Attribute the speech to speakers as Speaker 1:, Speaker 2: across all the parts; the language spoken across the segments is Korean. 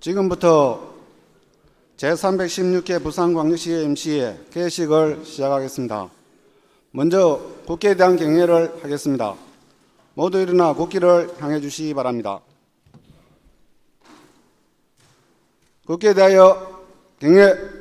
Speaker 1: 지금부터 제316회 부산광역시의 임시회 개식을 시작하겠습니다. 먼저 국회에 대한 경례를 하겠습니다. 모두 일어나 국기를 향해 주시기 바랍니다. 국기에 대하여 경례.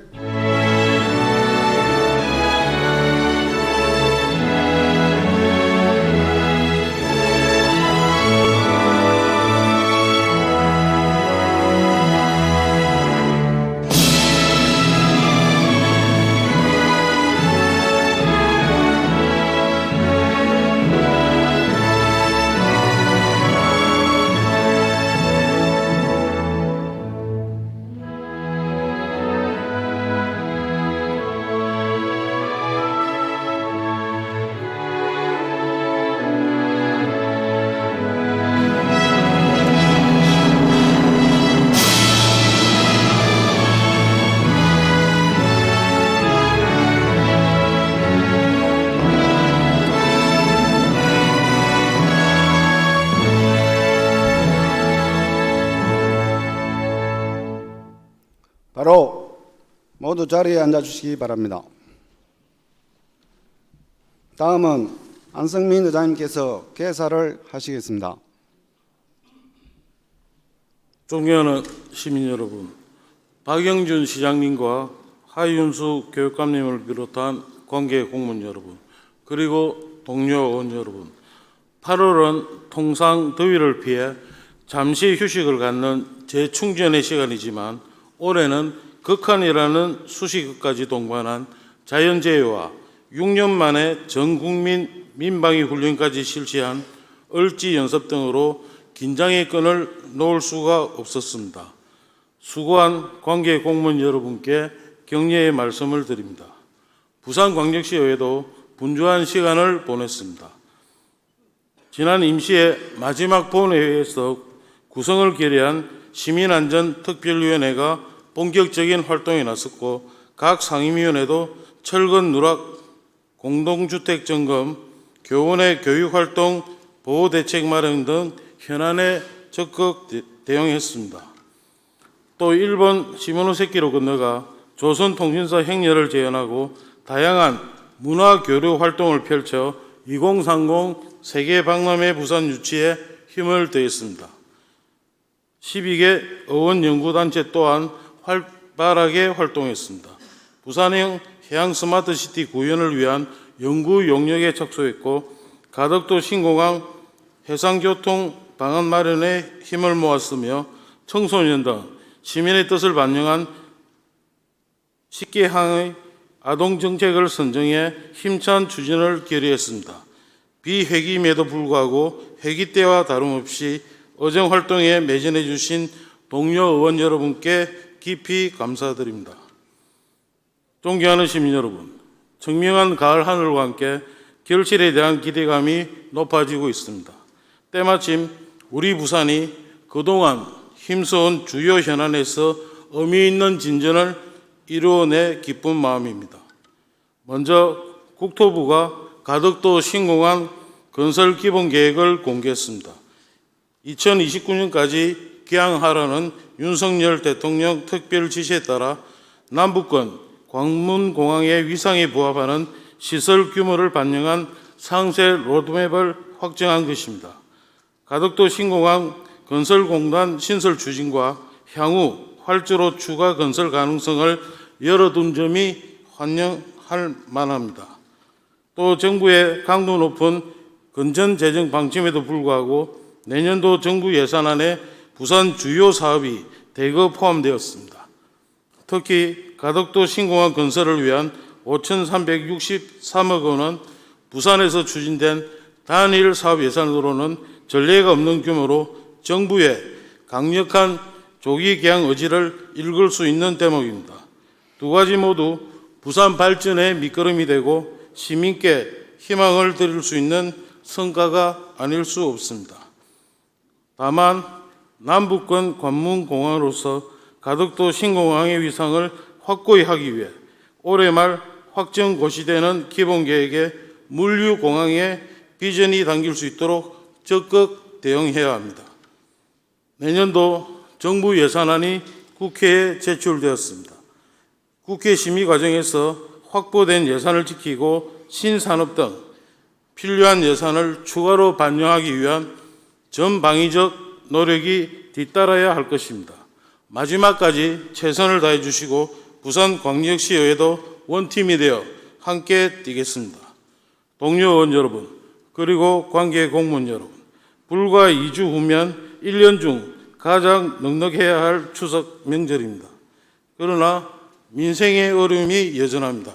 Speaker 1: 바로 모두 자리에 앉아주시기 바랍니다. 다음은 안성민 의장님께서 개사를 하시겠습니다.
Speaker 2: 존경하는 시민 여러분, 박영준 시장님과 하윤수 교육감님을 비롯한 관계 공무원 여러분, 그리고 동료 의원 여러분, 8월은 통상 더위를 피해 잠시 휴식을 갖는 재충전의 시간이지만 올해는 극한이라는 수식어까지 동반한 자연재해와 6년 만에 전국민 민방위 훈련까지 실시한 을지 연습 등으로 긴장의 끈을 놓을 수가 없었습니다. 수고한 관계 공무원 여러분께 격려의 말씀을 드립니다. 부산광역시의회도 분주한 시간을 보냈습니다. 지난 임시의 마지막 본회의에서 구성을 결의한 시민안전특별위원회가 본격적인 활동에 나섰고 각 상임위원회도 철근 누락, 공동주택 점검, 교원의 교육활동, 보호대책 마련 등 현안에 적극 대응했습니다. 또 일본 시모노세키로 건너가 조선통신사 행렬을 재현하고 다양한 문화교류 활동을 펼쳐 2030 세계박람회 부산 유치에 힘을 더했습니다. 12개 의원연구단체 또한 활발하게 활동했습니다. 부산형 해양 스마트시티 구현을 위한 연구 용역에 착수했고 가덕도 신공항 해상교통 방안 마련에 힘을 모았으며 청소년 등 시민의 뜻을 반영한 10개항의 아동정책을 선정해 힘찬 추진을 결의했습니다. 비회기임에도 불구하고 회기 때와 다름없이 의정활동에 매진해 주신 동료 의원 여러분께 깊이 감사드립니다. 존경하는 시민 여러분, 청명한 가을 하늘과 함께 결실에 대한 기대감이 높아지고 있습니다. 때마침 우리 부산이 그동안 힘써온 주요 현안에서 의미 있는 진전을 이루어내 기쁜 마음입니다. 먼저 국토부가 가덕도 신공항 건설 기본 계획을 공개했습니다. 2029년까지 개항하라는 윤석열 대통령 특별 지시에 따라 남북권 광문공항의 위상에 부합하는 시설 규모를 반영한 상세 로드맵을 확정한 것입니다. 가덕도 신공항 건설공단 신설 추진과 향후 활주로 추가 건설 가능성을 열어둔 점이 환영할 만합니다. 또 정부의 강도 높은 건전 재정 방침에도 불구하고 내년도 정부 예산안에 부산 주요 사업이 대거 포함되었습니다. 특히 가덕도 신공항 건설을 위한 5,363억 원은 부산에서 추진된 단일 사업 예산으로는 전례가 없는 규모로 정부의 강력한 조기 개항 의지를 읽을 수 있는 대목입니다. 두 가지 모두 부산 발전의 밑거름이 되고 시민께 희망을 드릴 수 있는 성과가 아닐 수 없습니다. 다만 남북권 관문공항으로서 가덕도 신공항의 위상을 확고히 하기 위해 올해 말 확정 고시되는 기본계획에 물류공항의 비전이 담길 수 있도록 적극 대응해야 합니다. 내년도 정부 예산안이 국회에 제출되었습니다. 국회 심의 과정에서 확보된 예산을 지키고 신산업 등 필요한 예산을 추가로 반영하기 위한 전방위적 노력이 뒤따라야 할 것입니다. 마지막까지 최선을 다해 주시고 부산광역시의회도 원팀이 되어 함께 뛰겠습니다. 동료 의원 여러분, 그리고 관계 공무원 여러분, 불과 2주 후면 1년 중 가장 넉넉해야 할 추석 명절입니다. 그러나 민생의 어려움이 여전합니다.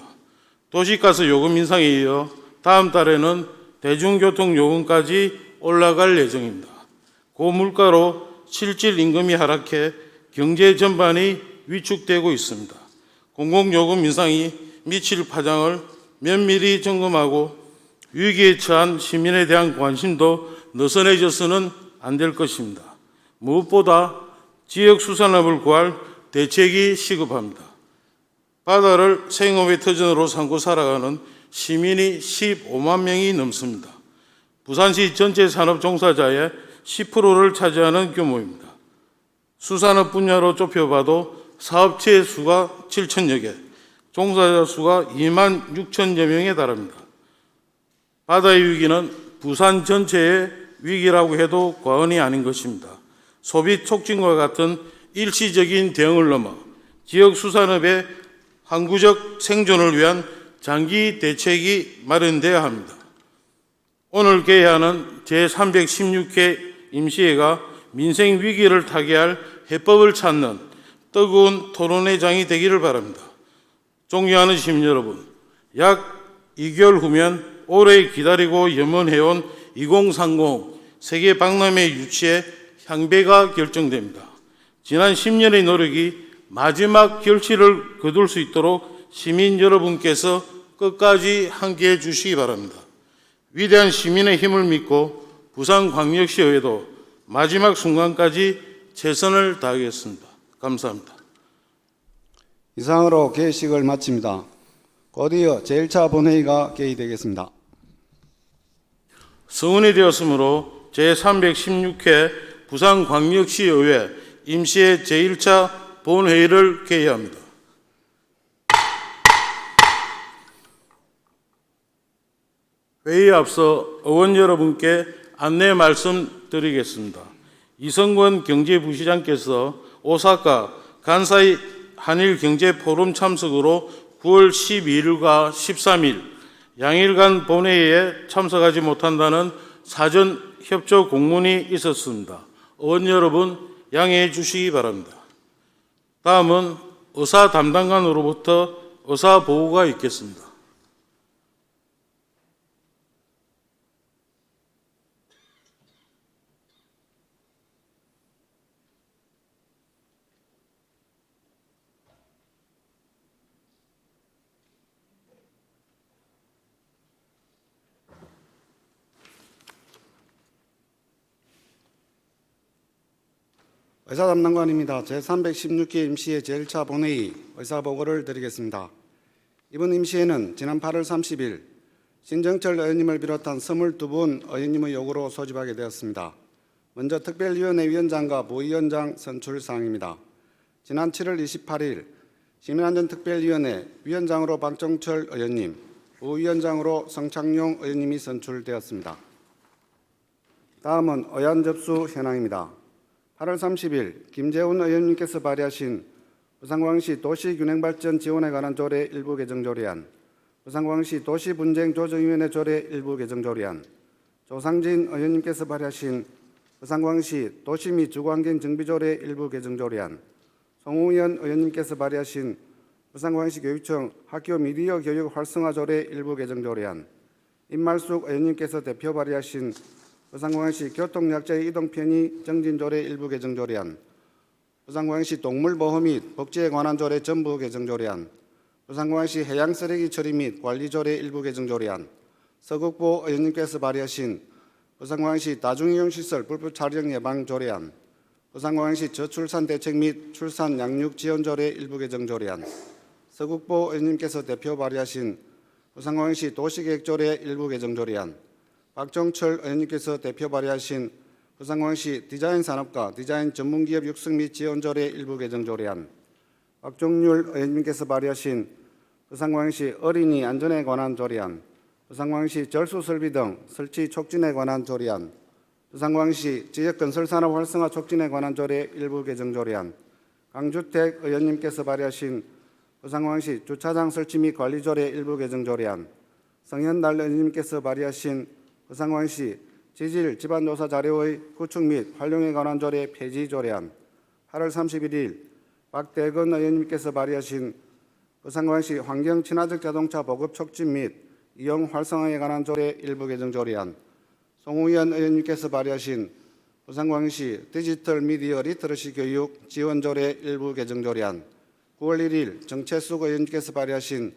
Speaker 2: 도시가스 요금 인상에 이어 다음 달에는 대중교통 요금까지 올라갈 예정입니다. 고물가로 실질 임금이 하락해 경제 전반이 위축되고 있습니다. 공공요금 인상이 미칠 파장을 면밀히 점검하고 위기에 처한 시민에 대한 관심도 느슨해져서는 안 될 것입니다. 무엇보다 지역 수산업을 구할 대책이 시급합니다. 바다를 생업의 터전으로 삼고 살아가는 시민이 15만 명이 넘습니다. 부산시 전체 산업 종사자의 10%를 차지하는 규모입니다. 수산업 분야로 좁혀봐도 사업체 수가 7천여 개, 종사자 수가 2만 6천여 명에 달합니다. 바다의 위기는 부산 전체의 위기라고 해도 과언이 아닌 것입니다. 소비 촉진과 같은 일시적인 대응을 넘어 지역 수산업의 항구적 생존을 위한 장기 대책이 마련돼야 합니다. 오늘 개회하는 제316회 임시회가 민생 위기를 타개할 해법을 찾는 뜨거운 토론의 장이 되기를 바랍니다. 존경하는 시민 여러분, 약 2개월 후면 오래 기다리고 염원해온 2030 세계 박람회 유치의 향배가 결정됩니다. 지난 10년의 노력이 마지막 결실을 거둘 수 있도록 시민 여러분께서 끝까지 함께해 주시기 바랍니다. 위대한 시민의 힘을 믿고 부산광역시의회도 마지막 순간까지 최선을 다하겠습니다. 감사합니다.
Speaker 1: 이상으로 개회식을 마칩니다. 곧 이어 제1차 본회의가 개의되겠습니다.
Speaker 2: 성원이 되었으므로 제316회 부산광역시의회 임시회 제1차 본회의를 개의합니다. 회의에 앞서 의원 여러분께 안내 말씀드리겠습니다. 이성권 경제부시장께서 오사카 간사이 한일경제포럼 참석으로 9월 12일과 13일 양일간 본회의에 참석하지 못한다는 사전 협조 공문이 있었습니다. 의원 여러분 양해해 주시기 바랍니다. 다음은 의사 담당관으로부터 의사 보고가 있겠습니다.
Speaker 1: 의사담당관입니다. 제316기 임시회 제1차 본회의 의사보고를 드리겠습니다. 이번 임시회는 지난 8월 30일 신정철 의원님을 비롯한 22분 의원님의 요구로 소집하게 되었습니다. 먼저 특별위원회 위원장과 부위원장 선출 사항입니다. 지난 7월 28일 시민안전특별위원회 위원장으로 박정철 의원님, 부위원장으로 성창용 의원님이 선출되었습니다. 다음은 의안 접수 현황입니다. 8월 30일 김재훈 의원님께서 발의하신 부산광역시 도시균형발전 지원에 관한 조례 일부 개정 조례안, 부산광역시 도시분쟁조정위원회 조례 일부 개정 조례안, 조상진 의원님께서 발의하신 부산광역시 도시 및 주거환경 정비조례 일부 개정 조례안, 송웅현 의원님께서 발의하신 부산광역시 교육청 학교 미디어 교육 활성화 조례 일부 개정 조례안, 임말숙 의원님께서 대표 발의하신 부산광역시 교통약자의 이동 편의 정진 조례 일부 개정 조례안, 부산광역시 동물보호 및 복지에 관한 조례 전부 개정 조례안, 부산광역시 해양 쓰레기 처리 및 관리 조례 일부 개정 조례안, 서국보 의원님께서 발의하신 부산광역시 다중이용시설 불법 촬영 예방 조례안, 부산광역시 저출산 대책 및 출산 양육 지원 조례 일부 개정 조례안, 서국보 의원님께서 대표 발의하신 부산광역시 도시계획 조례 일부 개정 조례안, 박정철 의원님께서 대표 발의하신 부산광시 디자인 산업과 디자인 전문기업 육성 및 지원 조례 일부 개정 조례안, 박종률 의원님께서 발의하신 부산광시 어린이 안전에 관한 조례안, 부산광시 절수 설비 등 설치 촉진에 관한 조례안, 부산광시 지역건설산업 활성화 촉진에 관한 조례 일부 개정 조례안, 강주택 의원님께서 발의하신 부산광시 주차장 설치 및 관리 조례 일부 개정 조례안, 성현달 의원님께서 발의하신 부산광시 지질 집안조사 자료의 구축 및 활용에 관한 조례 폐지 조례안, 8월 31일 박대건 의원님께서 발의하신 부산광시 환경 친화적 자동차 보급 촉진 및 이용 활성화에 관한 조례 일부 개정 조례안, 송우현 의원님께서 발의하신 부산광시 디지털 미디어 리터러시 교육 지원 조례 일부 개정 조례안, 9월 1일 정채숙 의원님께서 발의하신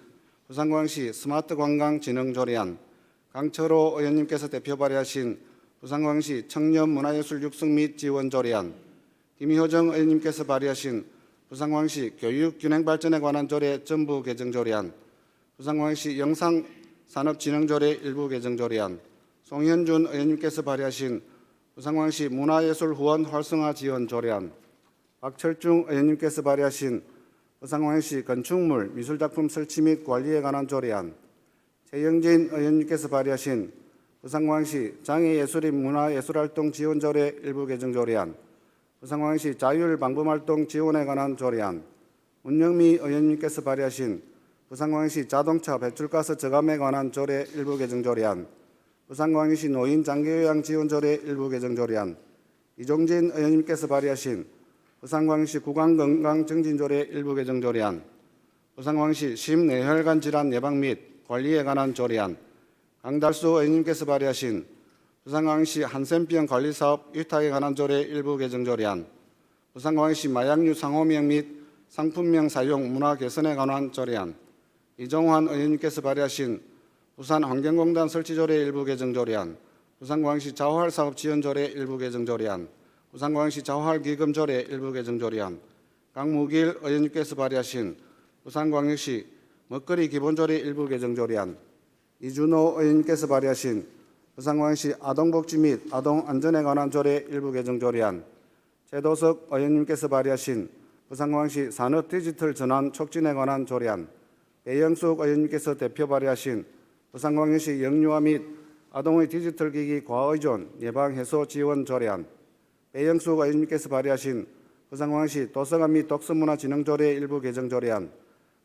Speaker 1: 부산광시 스마트 관광 진흥 조례안, 강철호 의원님께서 대표 발의하신 부산광시 청년 문화예술 육성 및 지원 조례안, 김효정 의원님께서 발의하신 부산광시 교육 균형 발전에 관한 조례 전부 개정 조례안, 부산광시 영상산업진흥 조례 일부 개정 조례안, 송현준 의원님께서 발의하신 부산광시 문화예술 후원 활성화 지원 조례안, 박철중 의원님께서 발의하신 부산광시 건축물 미술작품 설치 및 관리에 관한 조례안, 최영진 의원님께서 발의하신 부산광시 장애예술인 문화예술활동 지원 조례 일부 개정 조례안, 부산광시 자율방범활동 지원에 관한 조례안, 문영미 의원님께서 발의하신 부산광시 자동차 배출가스 저감에 관한 조례 일부 개정 조례안, 부산광시 노인 장기요양 지원 조례 일부 개정 조례안, 이종진 의원님께서 발의하신 부산광시 구강건강증진 조례 일부 개정 조례안, 부산광시 심뇌혈관 질환 예방 및 관리에 관한 조례안, 강달수 의원님께서 발의하신 부산광시 한센병 관리사업 위탁에 관한 조례 일부 개정 조례안, 부산광시 마약류 상호명 및 상품명 사용 문화 개선에 관한 조례안, 이종환 의원님께서 발의하신 부산환경공단 설치 조례 일부 개정 조례안, 부산광시 자활사업 지원 조례 일부 개정 조례안, 부산광시 자활기금 조례 일부 개정 조례안, 강무길 의원님께서 발의하신 부산광역시 먹거리 기본조례 일부 개정 조례안, 이준호 의원님께서 발의하신 부산광시 아동복지 및 아동안전에 관한 조례 일부 개정 조례안, 최도석 의원님께서 발의하신 부산광시 산업 디지털 전환 촉진에 관한 조례안, 배영숙 의원님께서 대표 발의하신 부산광역시 영유아 및 아동의 디지털 기기 과의존 예방 해소 지원 조례안, 배영숙 의원님께서 발의하신 부산광시 도서관 및 독서문화 진흥 조례 일부 개정 조례안,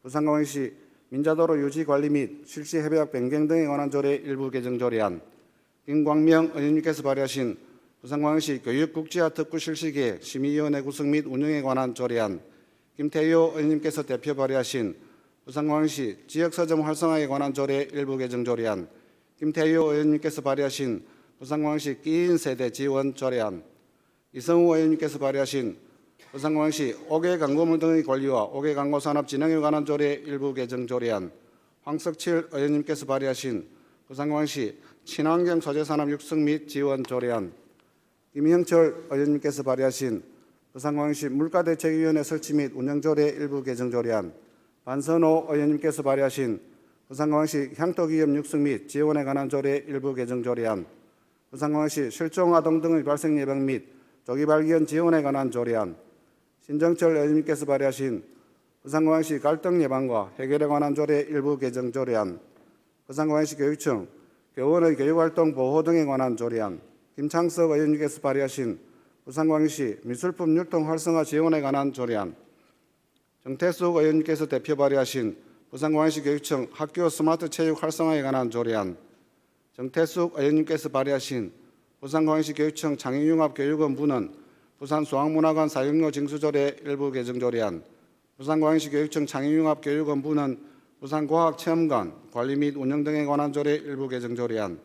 Speaker 1: 부산광역시 민자도로 유지 관리 및 실시 협약 변경 등에 관한 조례 일부 개정 조례안, 김광명 의원님께서 발의하신 부산광역시 교육국지화 특구 실시계획 심의위원회 구성 및 운영에 관한 조례안, 김태효 의원님께서 대표 발의하신 부산광역시 지역서점 활성화에 관한 조례 일부 개정 조례안, 김태효 의원님께서 발의하신 부산광역시 끼인 세대 지원 조례안, 이성우 의원님께서 발의하신 부산광역시 5개 광고물 등의 관리와 5개 광고 산업 진흥에 관한 조례 일부 개정 조례안, 황석칠 의원님께서 발의하신 부산광역시 친환경 소재 산업 육성 및 지원 조례안, 김형철 의원님께서 발의하신 부산광역시 물가대책위원회 설치 및 운영 조례 일부 개정 조례안, 반선호 의원님께서 발의하신 부산광역시 향토기업 육성 및 지원에 관한 조례 일부 개정 조례안, 부산광역시 실종 아동 등의 발생 예방 및 조기 발견 지원에 관한 조례안, 신정철 의원님께서 발의하신 부산광역시 갈등 예방과 해결에 관한 조례 일부 개정 조례안, 부산광역시 교육청 교원의 교육활동 보호 등에 관한 조례안, 김창석 의원님께서 발의하신 부산광역시 미술품 유통 활성화 지원에 관한 조례안, 정태숙 의원님께서 대표 발의하신 부산광역시 교육청 학교 스마트 체육 활성화에 관한 조례안, 정태숙 의원님께서 발의하신 부산광역시 교육청 창의융합교육원부는 부산수학문화관 사용료 징수조례 일부 개정 조례안, 부산광역시 교육청 창의융합교육원부는 부산과학체험관 관리 및 운영 등에 관한 조례 일부 개정 조례안,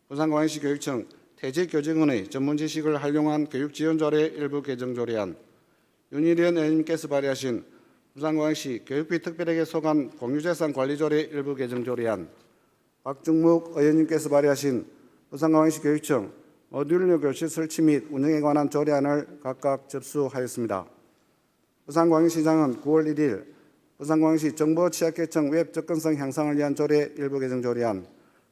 Speaker 1: 부산광역시 교육청 퇴직교직원의 전문지식을 활용한 교육지원조례 일부 개정 조례안, 윤일현 의원님께서 발의하신 부산광역시 교육비 특별회계 소관 공유재산 관리조례 일부 개정 조례안, 박중묵 의원님께서 발의하신 부산광역시 교육청 모듈러 교실 설치 및 운영에 관한 조례안을 각각 접수하였습니다. 부산광역시장은 9월 1일 부산광역시 정보취약계층 웹 접근성 향상을 위한 조례 일부 개정 조례안,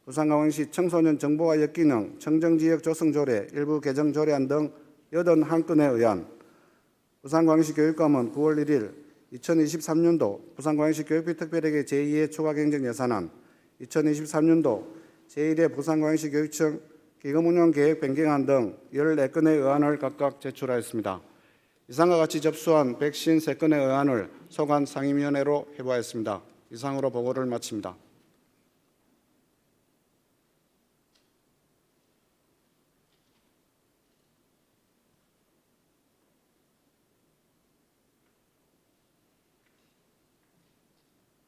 Speaker 1: 부산광역시 청소년 정보와 역기능 청정지역 조성조례 일부 개정 조례안 등 81건에 의한 부산광역시 교육감은 9월 1일 2023년도 부산광역시 교육비 특별회계 제2의 추가 경정 예산안, 2023년도 제1회 부산광역시 교육청 기금운용 계획 변경안 등 14건의 의안을 각각 제출하였습니다. 이상과 같이 접수한 153건의 의안을 소관 상임위원회로 회부하였습니다. 이상으로 보고를 마칩니다.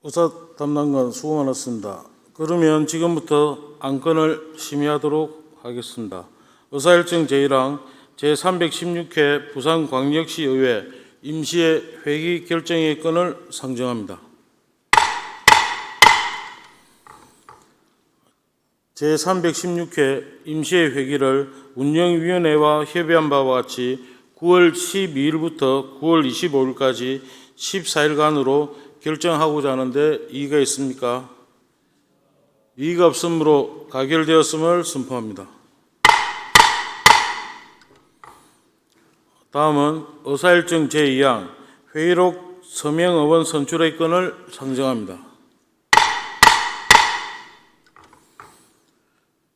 Speaker 2: 의사 담당관 수고 많았습니다. 그러면 지금부터 안건을 심의하도록 하겠습니다. 의사일정 제1항 제316회 부산광역시의회 임시회 회기 결정의 건을 상정합니다. 제316회 임시회 회기를 운영위원회와 협의한 바와 같이 9월 12일부터 9월 25일까지 14일간으로 결정하고자 하는데 이의가 있습니까? 이의가 없으므로 가결되었음을 선포합니다. 다음은 의사일정 제2항 회의록 서명의원 선출의 건을 상정합니다.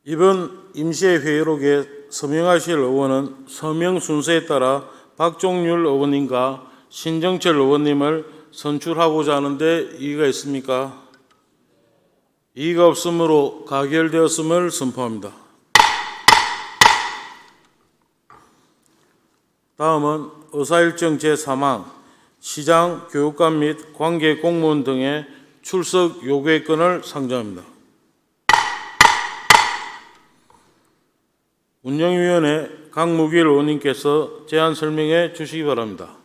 Speaker 2: 이번 임시회 회의록에 서명하실 의원은 서명 순서에 따라 박종률 의원님과 신정철 의원님을 선출하고자 하는데 이의가 있습니까? 이의가 없으므로 가결되었음을 선포합니다. 다음은 의사일정 제3항 시장, 교육감 및 관계 공무원 등의 출석 요구의 건을 상정합니다. 운영위원회 강무길 의원님께서 제안 설명해 주시기 바랍니다.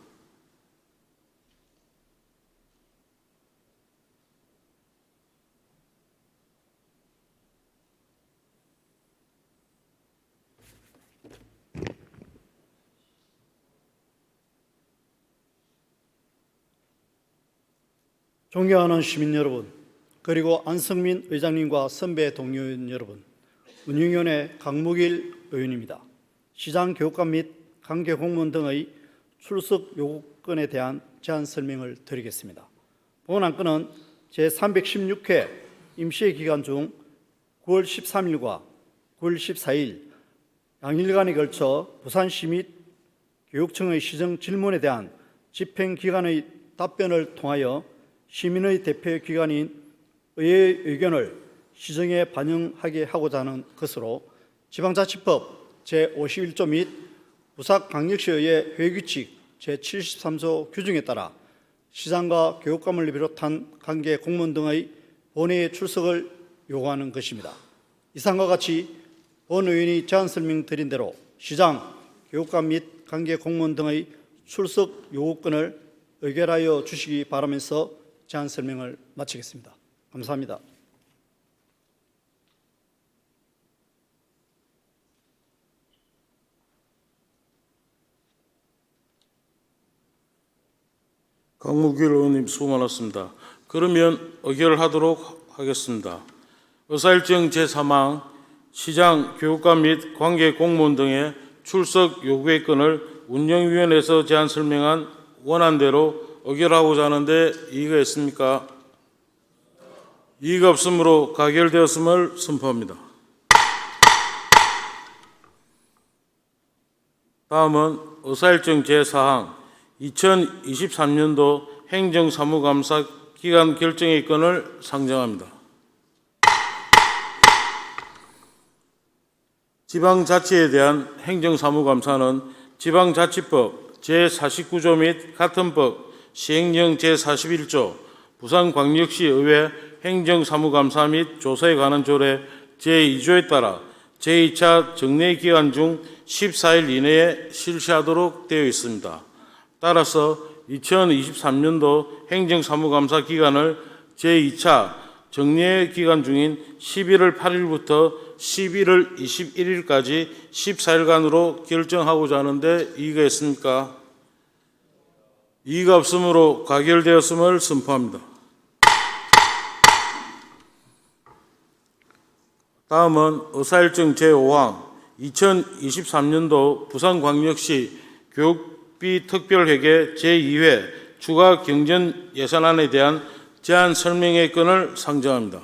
Speaker 3: 존경하는 시민 여러분, 그리고 안성민 의장님과 선배 동료 여러분, 운영위원회 강무길 의원입니다. 시장, 교육감 및 관계 공무원 등의 출석 요구건에 대한 제안 설명을 드리겠습니다. 본 안건은 제316회 임시회 기간 중 9월 13일과 9월 14일 양일간에 걸쳐 부산시 및 교육청의 시정 질문에 대한 집행기관의 답변을 통하여 시민의 대표기관인 의회의 의견을 시정에 반영하게 하고자 하는 것으로 지방자치법 제51조 및 부산광역시의회 회의규칙 제73조 규정에 따라 시장과 교육감을 비롯한 관계 공무원 등의 본회의 출석을 요구하는 것입니다. 이상과 같이 본 의원이 제안 설명드린 대로 시장, 교육감 및 관계 공무원 등의 출석 요구권을 의결하여 주시기 바라면서 제안 설명을 마치겠습니다. 감사합니다.
Speaker 2: 강무길 의원님 수고 많았습니다. 그러면 의결하도록 하겠습니다. 의사일정 제3항 시장, 교육감 및 관계 공무원 등의 출석 요구의 건을 운영위원회에서 제안 설명한 원안대로 의결하고자 하는데 이의가 있습니까? 이의가 없으므로 가결되었음을 선포합니다. 다음은 의사일정 제4항 2023년도 행정사무감사 기간 결정의 건을 상정합니다. 지방자치에 대한 행정사무감사는 지방자치법 제49조 및 같은 법 시행령 제41조 부산광역시의회 행정사무감사 및 조사에 관한 조례 제2조에 따라 제2차 정례기간 중 14일 이내에 실시하도록 되어 있습니다. 따라서 2023년도 행정사무감사 기간을 제2차 정례기간 중인 11월 8일부터 11월 21일까지 14일간으로 결정하고자 하는데 이의가 있습니까? 이의가 없으므로 가결되었음을 선포합니다. 다음은 의사일정 제5항 2023년도 부산광역시 교육비 특별회계 제2회 추가 경전 예산안에 대한 제안 설명의 건을 상정합니다.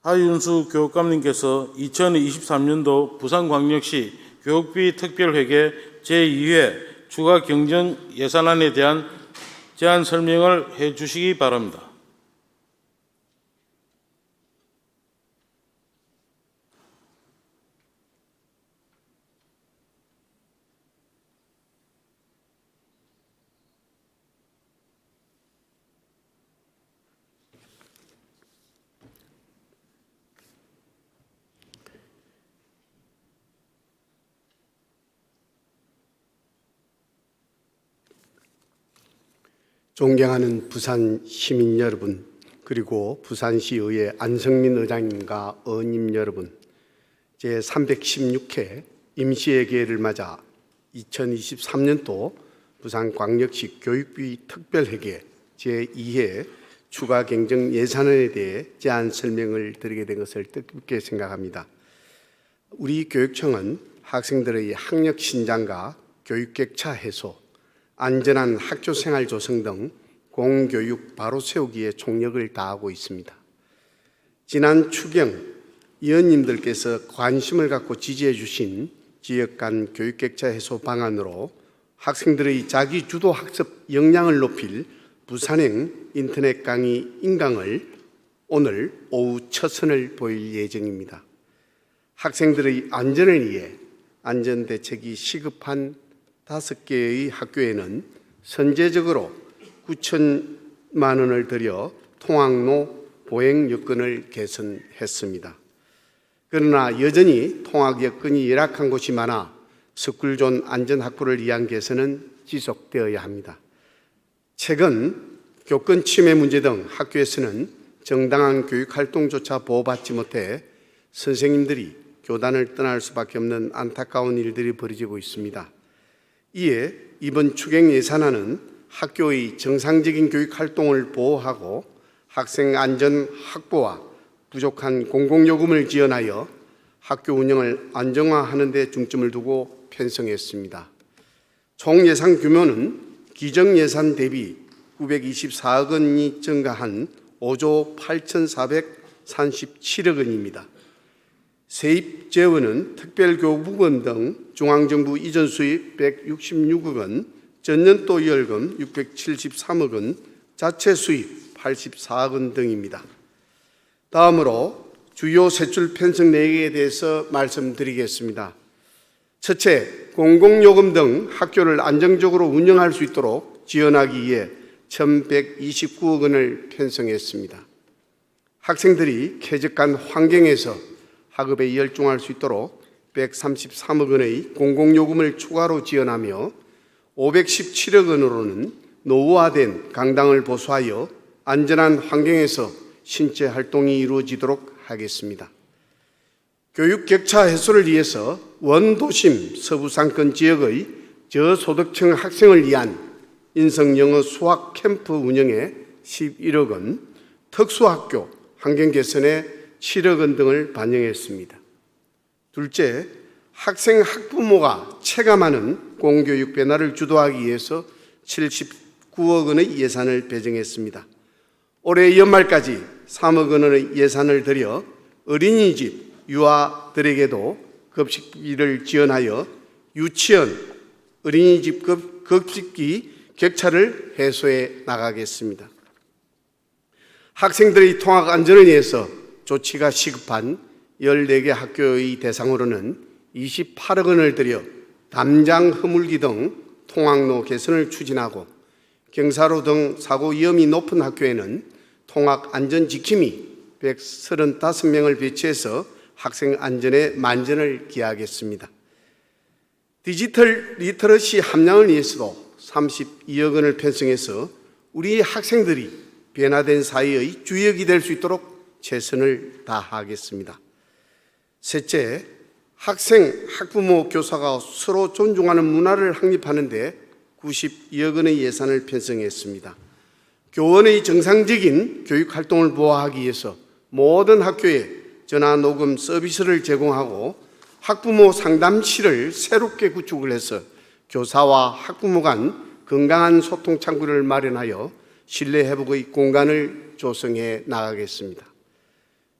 Speaker 2: 하윤수 교육감님께서 2023년도 부산광역시 교육비 특별회계 제2회 추가 경전 예산안에 대한 제안 설명을 해 주시기 바랍니다.
Speaker 4: 존경하는 부산 시민 여러분, 그리고 부산시의회 안성민 의장님과 의원님 여러분, 제316회 임시회계를 맞아 2023년도 부산광역시 교육비 특별회계 제2회 추가 경정 예산안에 대해 제안 설명을 드리게 된 것을 뜻깊게 생각합니다. 우리 교육청은 학생들의 학력 신장과 교육 격차 해소, 안전한 학교 생활 조성 등 공교육 바로 세우기에 총력을 다하고 있습니다. 지난 추경 위원님들께서 관심을 갖고 지지해 주신 지역 간 교육 격차 해소 방안으로 학생들의 자기 주도 학습 역량을 높일 부산행 인터넷 강의 인강을 오늘 오후 첫 선을 보일 예정입니다. 학생들의 안전을 위해 안전대책이 시급한 5개의 학교에는 선제적으로 9천만 원을 들여 통학로 보행 여건을 개선했습니다. 그러나 여전히 통학 여건이 열악한 곳이 많아 스쿨존 안전학구를 위한 개선은 지속되어야 합니다. 최근 교권 침해 문제 등 학교에서는 정당한 교육활동조차 보호받지 못해 선생님들이 교단을 떠날 수밖에 없는 안타까운 일들이 벌어지고 있습니다. 이에 이번 추경 예산안은 학교의 정상적인 교육활동을 보호하고 학생 안전 확보와 부족한 공공요금을 지원하여 학교 운영을 안정화하는 데 중점을 두고 편성했습니다. 총 예산 규모는 기정 예산 대비 924억 원이 증가한 5조 8,437억 원입니다. 세입 재원은 특별교부금 등 중앙정부 이전 수입 166억 원, 전년도 이월금 673억 원, 자체 수입 84억 원 등입니다. 다음으로 주요 세출 편성 내역에 대해서 말씀드리겠습니다. 첫째, 공공요금 등 학교를 안정적으로 운영할 수 있도록 지원하기 위해 1,129억 원을 편성했습니다. 학생들이 쾌적한 환경에서 학업에 열중할 수 있도록 133억 원의 공공요금을 추가로 지원하며 517억 원으로는 노후화된 강당을 보수하여 안전한 환경에서 신체 활동이 이루어지도록 하겠습니다. 교육 격차 해소를 위해서 원도심 서부상권 지역의 저소득층 학생을 위한 인성영어 수학 캠프 운영에 11억 원, 특수학교 환경 개선에 7억 원 등을 반영했습니다. 둘째, 학생 학부모가 체감하는 공교육 변화를 주도하기 위해서 79억 원의 예산을 배정했습니다. 올해 연말까지 3억 원의 예산을 들여 어린이집 유아들에게도 급식비를 지원하여 유치원, 어린이집 급식비 격차를 해소해 나가겠습니다. 학생들의 통학 안전을 위해서 조치가 시급한 14개 학교의 대상으로는 28억 원을 들여 담장 허물기 등 통학로 개선을 추진하고 경사로 등 사고 위험이 높은 학교에는 통학 안전 지킴이 135명을 배치해서 학생 안전에 만전을 기하겠습니다. 디지털 리터러시 함량을 위해서도 32억 원을 편성해서 우리 학생들이 변화된 사회의 주역이 될 수 있도록 최선을 다하겠습니다. 셋째, 학생, 학부모, 교사가 서로 존중하는 문화를 확립하는 데 92억 원의 예산을 편성했습니다. 교원의 정상적인 교육 활동을 보호하기 위해서 모든 학교에 전화 녹음 서비스를 제공하고 학부모 상담실을 새롭게 구축을 해서 교사와 학부모 간 건강한 소통 창구를 마련하여 신뢰 회복의 공간을 조성해 나가겠습니다.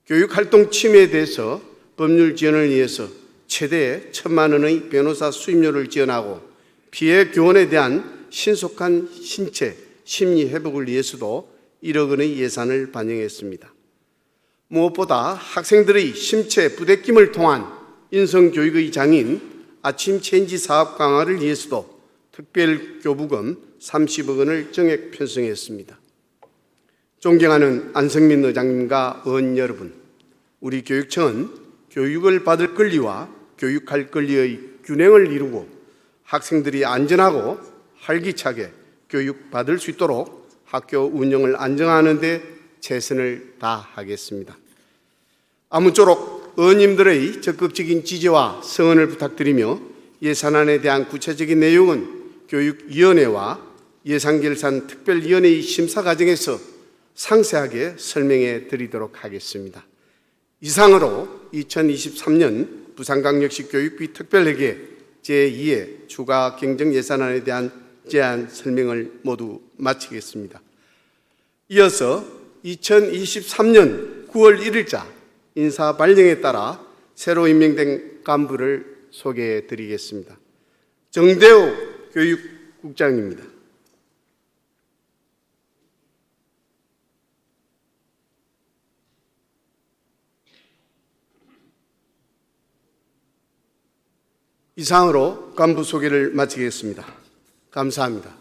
Speaker 4: 교육 활동 침해에 대해서 법률 지원을 위해서 최대 1,000만 원의 변호사 수임료를 지원하고 피해 교원에 대한 신속한 신체, 심리 회복을 위해서도 1억 원의 예산을 반영했습니다. 무엇보다 학생들의 심체 부대낌을 통한 인성교육의 장인 아침 체인지 사업 강화를 위해서도 특별교부금 30억 원을 정액 편성했습니다. 존경하는 안성민 의장님과 의원 여러분, 우리 교육청은 교육을 받을 권리와 교육할 권리의 균형을 이루고 학생들이 안전하고 활기차게 교육받을 수 있도록 학교 운영을 안정화하는 데 최선을 다하겠습니다. 아무쪼록 의원님들의 적극적인 지지와 성원을 부탁드리며 예산안에 대한 구체적인 내용은 교육위원회와 예산결산특별위원회의 심사 과정에서 상세하게 설명해 드리도록 하겠습니다. 이상으로 2023년 부산광역시 교육비 특별회계 제2의 추가 경정 예산안에 대한 제안 설명을 모두 마치겠습니다. 이어서 2023년 9월 1일자 인사 발령에 따라 새로 임명된 간부를 소개해 드리겠습니다. 정대호 교육국장입니다. 이상으로 간부 소개를 마치겠습니다. 감사합니다.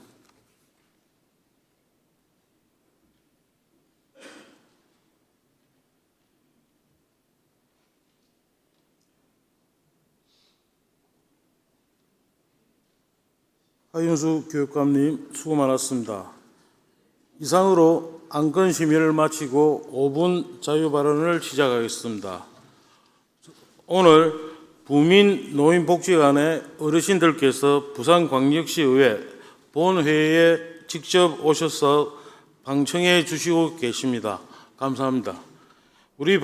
Speaker 2: 하윤수 교육감님 수고 많았습니다. 이상으로 안건 심의를 마치고 5분 자유 발언을 시작하겠습니다. 오늘 부민노인복지관의 어르신들께서 부산광역시의회 본회의에 직접 오셔서 방청해 주시고 계십니다. 감사합니다. 우리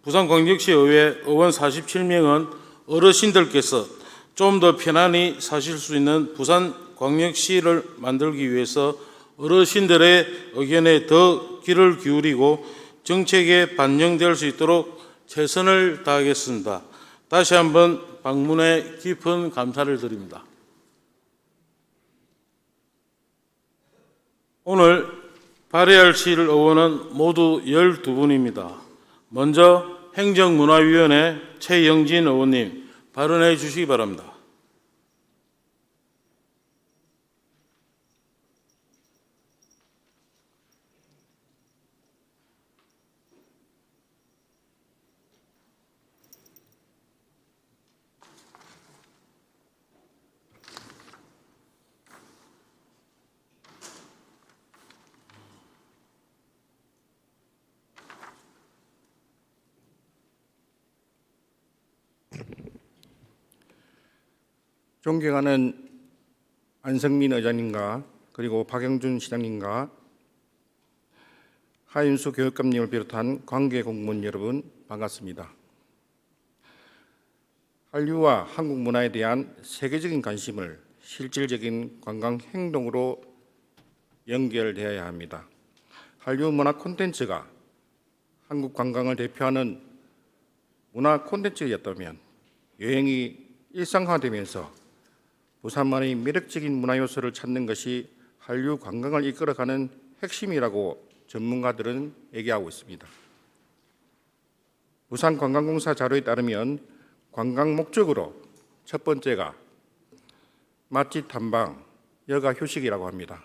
Speaker 2: 부산광역시의회 의원 47명은 어르신들께서 좀 더 편안히 사실 수 있는 부산광역시를 만들기 위해서 어르신들의 의견에 더 귀를 기울이고 정책에 반영될 수 있도록 최선을 다하겠습니다. 다시 한번 방문에 깊은 감사를 드립니다. 오늘 발의하실 의원은 모두 12분입니다. 먼저 행정문화위원회 최영진 의원님 발언해 주시기 바랍니다.
Speaker 5: 존경하는 안성민 의장님과 그리고 박영준 시장님과 하윤수 교육감님을 비롯한 관계 공무원 여러분 반갑습니다. 한류와 한국 문화에 대한 세계적인 관심을 실질적인 관광 행동으로 연결되어야 합니다. 한류 문화 콘텐츠가 한국 관광을 대표하는 문화 콘텐츠였다면 여행이 일상화되면서 부산만의 매력적인 문화 요소를 찾는 것이 한류 관광을 이끌어가는 핵심이라고 전문가들은 얘기하고 있습니다. 부산관광공사 자료에 따르면 관광 목적으로 첫 번째가 맛집 탐방, 여가 휴식이라고 합니다.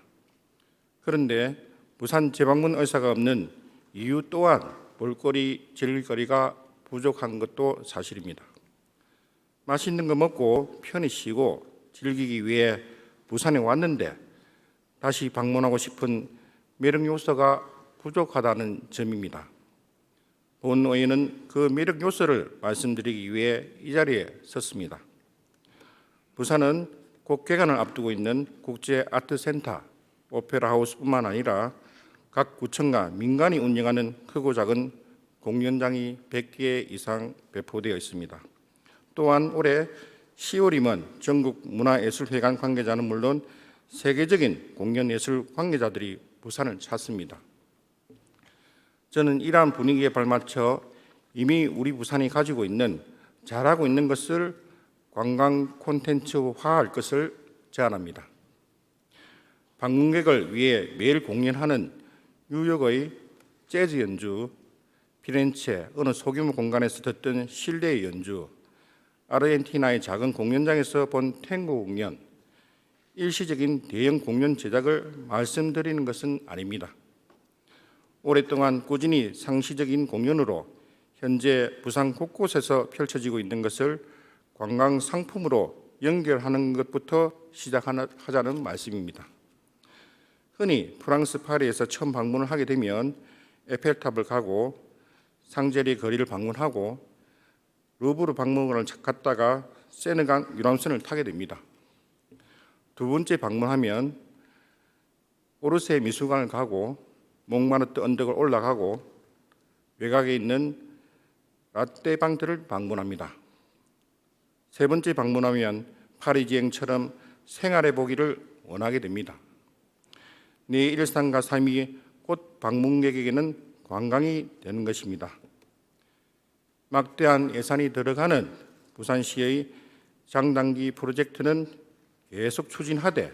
Speaker 5: 그런데 부산 재방문 의사가 없는 이유 또한 볼거리, 즐길거리가 부족한 것도 사실입니다. 맛있는 거 먹고 편히 쉬고 즐기기 위해 부산에 왔는데 다시 방문하고 싶은 매력 요소가 부족하다는 점입니다. 본 의원은 그 매력 요소를 말씀드리기 위해 이 자리에 섰습니다. 부산은 곧 개관을 앞두고 있는 국제 아트센터, 오페라 하우스뿐만 아니라 각 구청과 민간이 운영하는 크고 작은 공연장이 100개 이상 배포되어 있습니다. 또한 올해 10월이면 전국 문화예술회관 관계자는 물론 세계적인 공연예술 관계자들이 부산을 찾습니다. 저는 이러한 분위기에 발맞춰 이미 우리 부산이 가지고 있는 잘하고 있는 것을 관광 콘텐츠화할 것을 제안합니다. 방문객을 위해 매일 공연하는 뉴욕의 재즈 연주, 피렌체 어느 소규모 공간에서 듣던 실내 연주, 아르헨티나의 작은 공연장에서 본 탱고 공연, 일시적인 대형 공연 제작을 말씀드리는 것은 아닙니다. 오랫동안 꾸준히 상시적인 공연으로 현재 부산 곳곳에서 펼쳐지고 있는 것을 관광 상품으로 연결하는 것부터 시작하자는 말씀입니다. 흔히 프랑스 파리에서 처음 방문을 하게 되면 에펠탑을 가고 상제리 거리를 방문하고 루브르 박물관을 갔다가 세네강 유람선을 타게 됩니다. 두 번째 방문하면 오르세 미술관을 가고 몽마르트 언덕을 올라가고 외곽에 있는 라떼방들을 방문합니다. 세 번째 방문하면 파리지앵처럼 생활해 보기를 원하게 됩니다. 내 일상과 삶이 곧 방문객에게는 관광이 되는 것입니다. 막대한 예산이 들어가는 부산시의 장단기 프로젝트는 계속 추진하되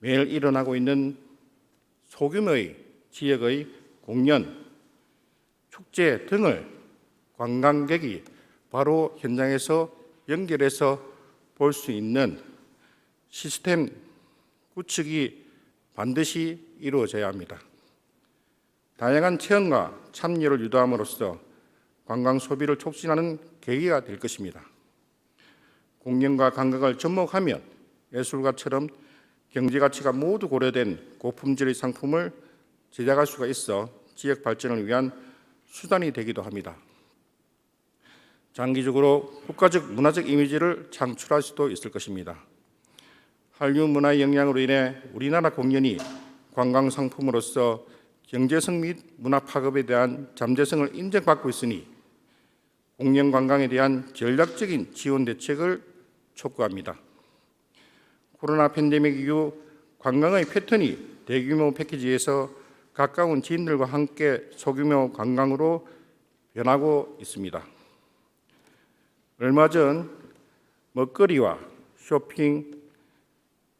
Speaker 5: 매일 일어나고 있는 소규모의 지역의 공연, 축제 등을 관광객이 바로 현장에서 연결해서 볼 수 있는 시스템 구축이 반드시 이루어져야 합니다. 다양한 체험과 참여를 유도함으로써 관광 소비를 촉진하는 계기가 될 것입니다. 공연과 감각을 접목하면 예술가처럼 경제 가치가 모두 고려된 고품질의 상품을 제작할 수가 있어 지역 발전을 위한 수단이 되기도 합니다. 장기적으로 국가적 문화적 이미지를 창출할 수도 있을 것입니다. 한류 문화의 영향으로 인해 우리나라 공연이 관광 상품으로서 경제성 및 문화 파급에 대한 잠재성을 인정받고 있으니 공연 관광에 대한 전략적인 지원 대책을 촉구합니다. 코로나 팬데믹 이후 관광의 패턴이 대규모 패키지에서 가까운 지인들과 함께 소규모 관광으로 변하고 있습니다. 얼마 전 먹거리와 쇼핑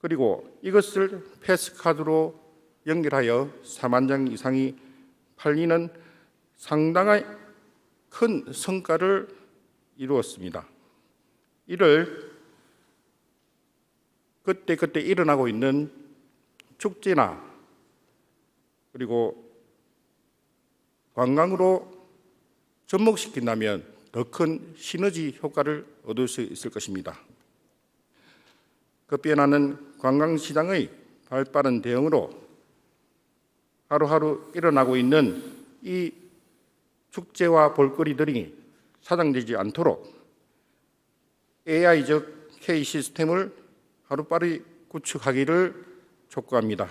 Speaker 5: 그리고 이것을 패스카드로 연결하여 4만 장 이상이 팔리는 상당한 큰 성과를 이루었습니다. 이를 그때 일어나고 있는 축제나 그리고 관광으로 접목시킨다면 더 큰 시너지 효과를 얻을 수 있을 것입니다. 급변하는 관광시장의 발빠른 대응으로 하루하루 일어나고 있는 이 축제와 볼거리들이 사장되지 않도록 AI적 K 시스템을 하루빨리 구축하기를 촉구합니다.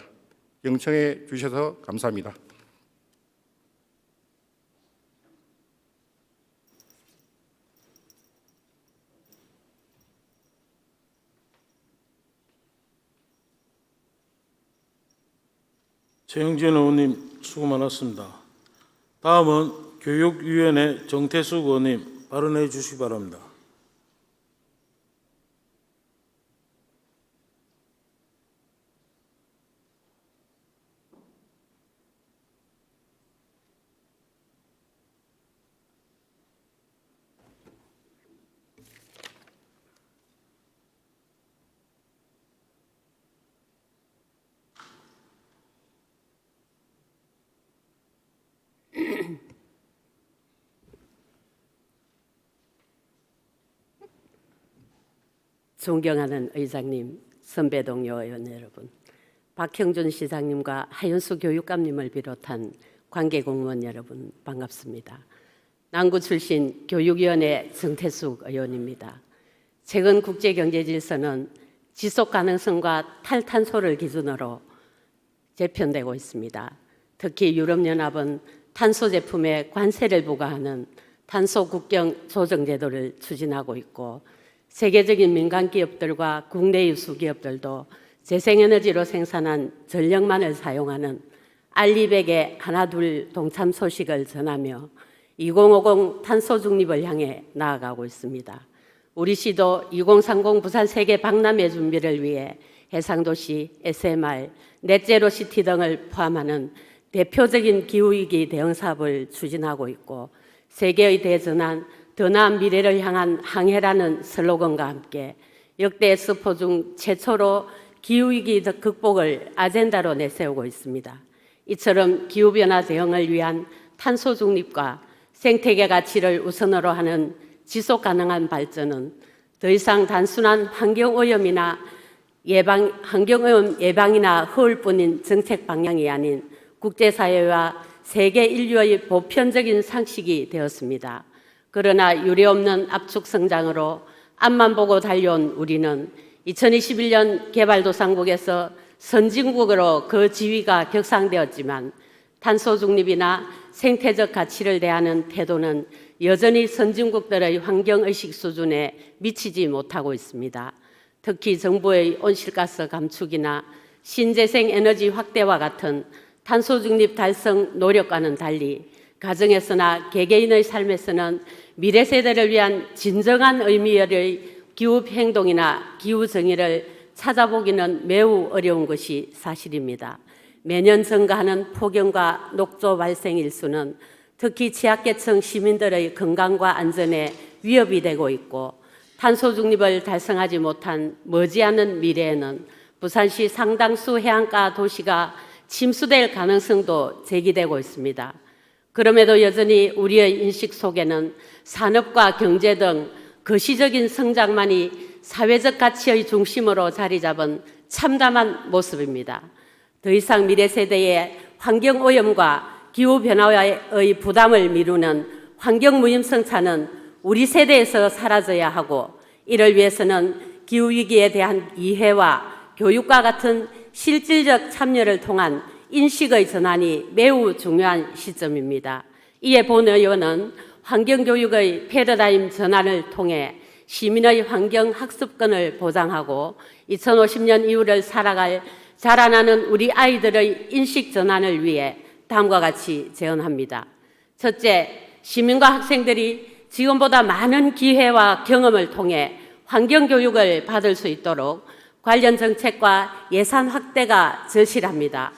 Speaker 5: 경청해 주셔서 감사합니다.
Speaker 2: 최영진 의원님 수고 많았습니다. 다음은 교육위원회 정태숙 의원님 발언해 주시기 바랍니다.
Speaker 6: 존경하는 의장님, 선배 동료 의원 여러분, 박형준 시장님과 하윤수 교육감님을 비롯한 관계 공무원 여러분 반갑습니다. 남구 출신 교육위원회 정태숙 의원입니다. 최근 국제경제질서는 지속가능성과 탈탄소를 기준으로 재편되고 있습니다. 특히 유럽연합은 탄소 제품에 관세를 부과하는 탄소 국경 조정 제도를 추진하고 있고, 세계적인 민간 기업들과 국내 유수 기업들도 재생에너지로 생산한 전력만을 사용하는 알리백의 하나둘 동참 소식을 전하며 2050 탄소 중립을 향해 나아가고 있습니다. 우리 시도 2030 부산 세계 박람회 준비를 위해 해상도시, SMR, 넷제로 시티 등을 포함하는 대표적인 기후위기 대응 사업을 추진하고 있고, 세계의 대전환, 더 나은 미래를 향한 항해라는 슬로건과 함께 역대 엑스포 중 최초로 기후위기 극복을 아젠다로 내세우고 있습니다. 이처럼 기후변화 대응을 위한 탄소 중립과 생태계 가치를 우선으로 하는 지속 가능한 발전은 더 이상 단순한 환경오염 예방이나 허울뿐인 정책 방향이 아닌 국제사회와 세계 인류의 보편적인 상식이 되었습니다. 그러나 유례없는 압축 성장으로 앞만 보고 달려온 우리는 2021년 개발도상국에서 선진국으로 그 지위가 격상되었지만 탄소 중립이나 생태적 가치를 대하는 태도는 여전히 선진국들의 환경의식 수준에 미치지 못하고 있습니다. 특히 정부의 온실가스 감축이나 신재생 에너지 확대와 같은 탄소 중립 달성 노력과는 달리 가정에서나 개개인의 삶에서는 미래 세대를 위한 진정한 의미의 기후 행동이나 기후 정의를 찾아보기는 매우 어려운 것이 사실입니다. 매년 증가하는 폭염과 녹조 발생 일수는 특히 취약계층 시민들의 건강과 안전에 위협이 되고 있고, 탄소 중립을 달성하지 못한 머지않은 미래에는 부산시 상당수 해안가 도시가 침수될 가능성도 제기되고 있습니다. 그럼에도 여전히 우리의 인식 속에는 산업과 경제 등 거시적인 성장만이 사회적 가치의 중심으로 자리 잡은 참담한 모습입니다. 더 이상 미래 세대의 환경오염과 기후변화의 부담을 미루는 환경무임승차는 우리 세대에서 사라져야 하고, 이를 위해서는 기후위기에 대한 이해와 교육과 같은 실질적 참여를 통한 인식의 전환이 매우 중요한 시점입니다. 이에 본 의원은 환경교육의 패러다임 전환을 통해 시민의 환경학습권을 보장하고 2050년 이후를 살아갈 자라나는 우리 아이들의 인식 전환을 위해 다음과 같이 제언합니다. 첫째, 시민과 학생들이 지금보다 많은 기회와 경험을 통해 환경교육을 받을 수 있도록 관련 정책과 예산 확대가 절실합니다.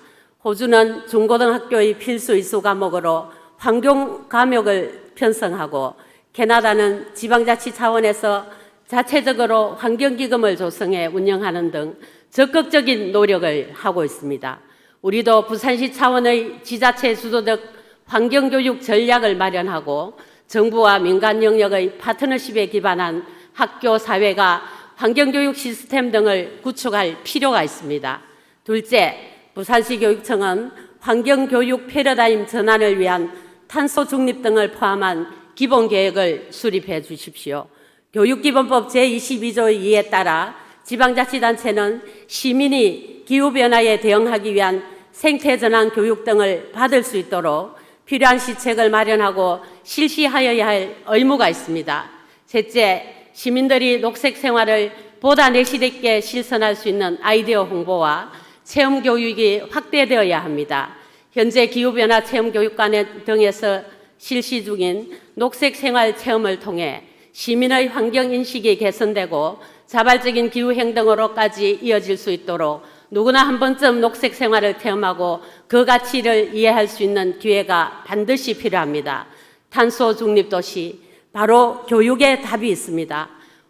Speaker 6: 호주는 중고등학교의 필수 이수 과목으로 환경 과목을 편성하고, 캐나다는 지방자치 차원에서 자체적으로 환경기금을 조성해 운영하는 등 적극적인 노력을 하고 있습니다. 우리도 부산시 차원의 지자체 주도적 환경교육 전략을 마련하고 정부와 민간 영역의 파트너십에 기반한 학교, 사회가 환경교육 시스템 등을 구축할 필요가 있습니다. 둘째, 부산시 교육청은 환경교육 패러다임 전환을 위한 탄소 중립 등을 포함한 기본계획을 수립해 주십시오. 교육기본법 제22조 2에 따라 지방자치단체는 시민이 기후변화에 대응하기 위한 생태전환 교육 등을 받을 수 있도록 필요한 시책을 마련하고 실시하여야 할 의무가 있습니다. 셋째, 시민들이 녹색 생활을 보다 내실 있게 실천할 수 있는 아이디어 홍보와 체험 교육이 확대되어야 합니다. 현재 기후변화 체험교육관 등에서 실시 중인 녹색 생활 체험을 통해 시민의 환경인식이 개선되고 자발적인 기후행동으로까지 이어질 수 있도록 누구나 한 번쯤 녹색 생활을 체험하고 그 가치를 이해할 수 있는 기회가 반드시 필요합니다. 탄소 중립도시, 바로 교육에 답이 있습니다.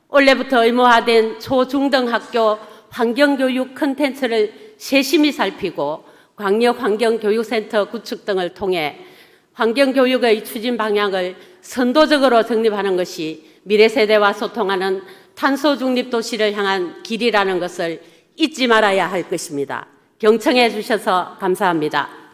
Speaker 6: 올해부터 의무화된 초중등학교 환경교육 콘텐츠를 세심히 살피고 광역환경교육센터 구축 등을 통해 환경교육의 추진 방향을 선도적으로 정립하는 것이 미래세대와 소통하는 탄소 중립 도시를 향한 길이라는 것을 잊지 말아야 할 것입니다. 경청해 주셔서 감사합니다.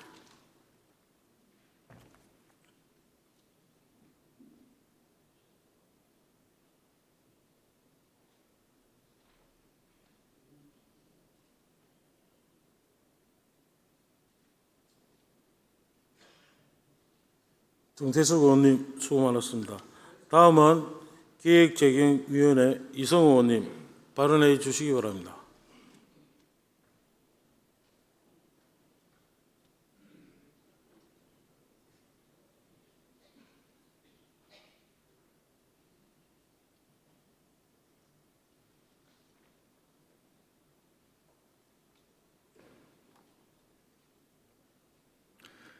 Speaker 2: 정태석 의원님 수고 많았습니다. 다음은 기획재경위원회 이성호 의원님 발언해 주시기 바랍니다.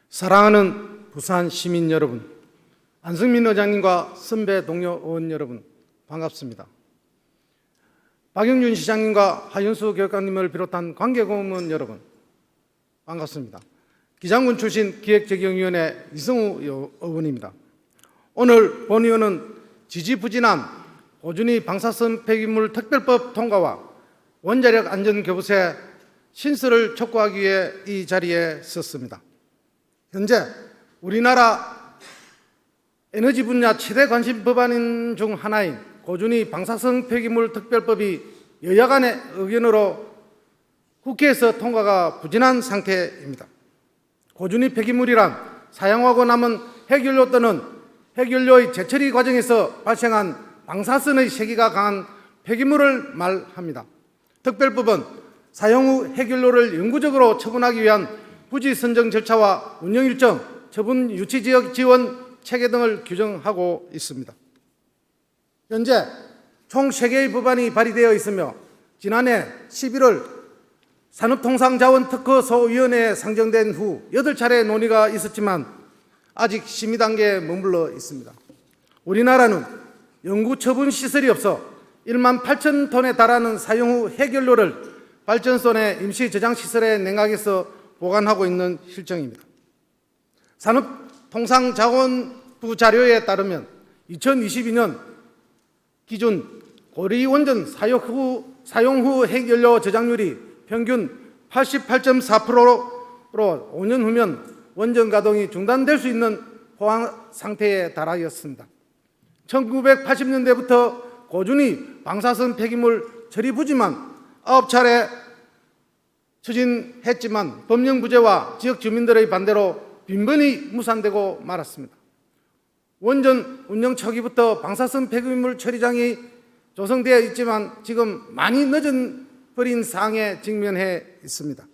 Speaker 7: 사랑하는 부산 시민 여러분, 안승민 의장님과 선배 동료 의원 여러분, 반갑습니다. 박영준 시장님과 하윤수 교육감님을 비롯한 관계공무원 여러분, 반갑습니다. 기장군 출신 기획재경위원회 이성우 의원입니다. 오늘 본의원은 지지부진한 꾸준히 방사선 폐기물 특별법 통과와 원자력 안전교부세 신설을 촉구하기 위해 이 자리에 섰습니다. 현재 우리나라 에너지 분야 최대 관심 법안 중 하나인 꾸준히 방사성 폐기물 특별법이 여야 간의 의견으로 국회에서 통과가 부진한 상태입니다. 꾸준히 폐기물이란 사용하고 남은 핵연료 또는 핵연료의 재처리 과정에서 발생한 방사선의 세기가 강한 폐기물을 말합니다. 특별법은 사용 후 핵연료를 영구적으로 처분하기 위한 부지 선정 절차와 운영 일정, 처분 유치 지역 지원 체계 등을 규정하고 있습니다. 현재 총 3개의 법안이 발의되어 있으며 지난해 11월 산업통상자원특허소위원회에 상정된 후 8차례 논의가 있었지만 아직 심의 단계에 머물러 있습니다. 우리나라는 영구처분 시설이 없어 1만 8천 톤에 달하는 사용 후 핵연료를 발전소 내 임시 저장시설의 냉각에서 보관하고 있는 실정입니다. 산업통상자원부 자료에 따르면 2022년 기준 고리 원전 사용 후 핵연료 저장률이 평균 88.4%로 5년 후면 원전 가동이 중단될 수 있는 포항 상태에 달하였습니다. 1980년대부터 꾸준히 방사선 폐기물 처리 부지만 9차례 추진했지만 법령 부재와 지역 주민들의 반대로 빈번히 무산되고 말았습니다. 원전 운영 초기부터 방사선 폐기물 처리장이 조성되어 있지만 지금 많이 늦은 버린 상황에 직면해 있습니다.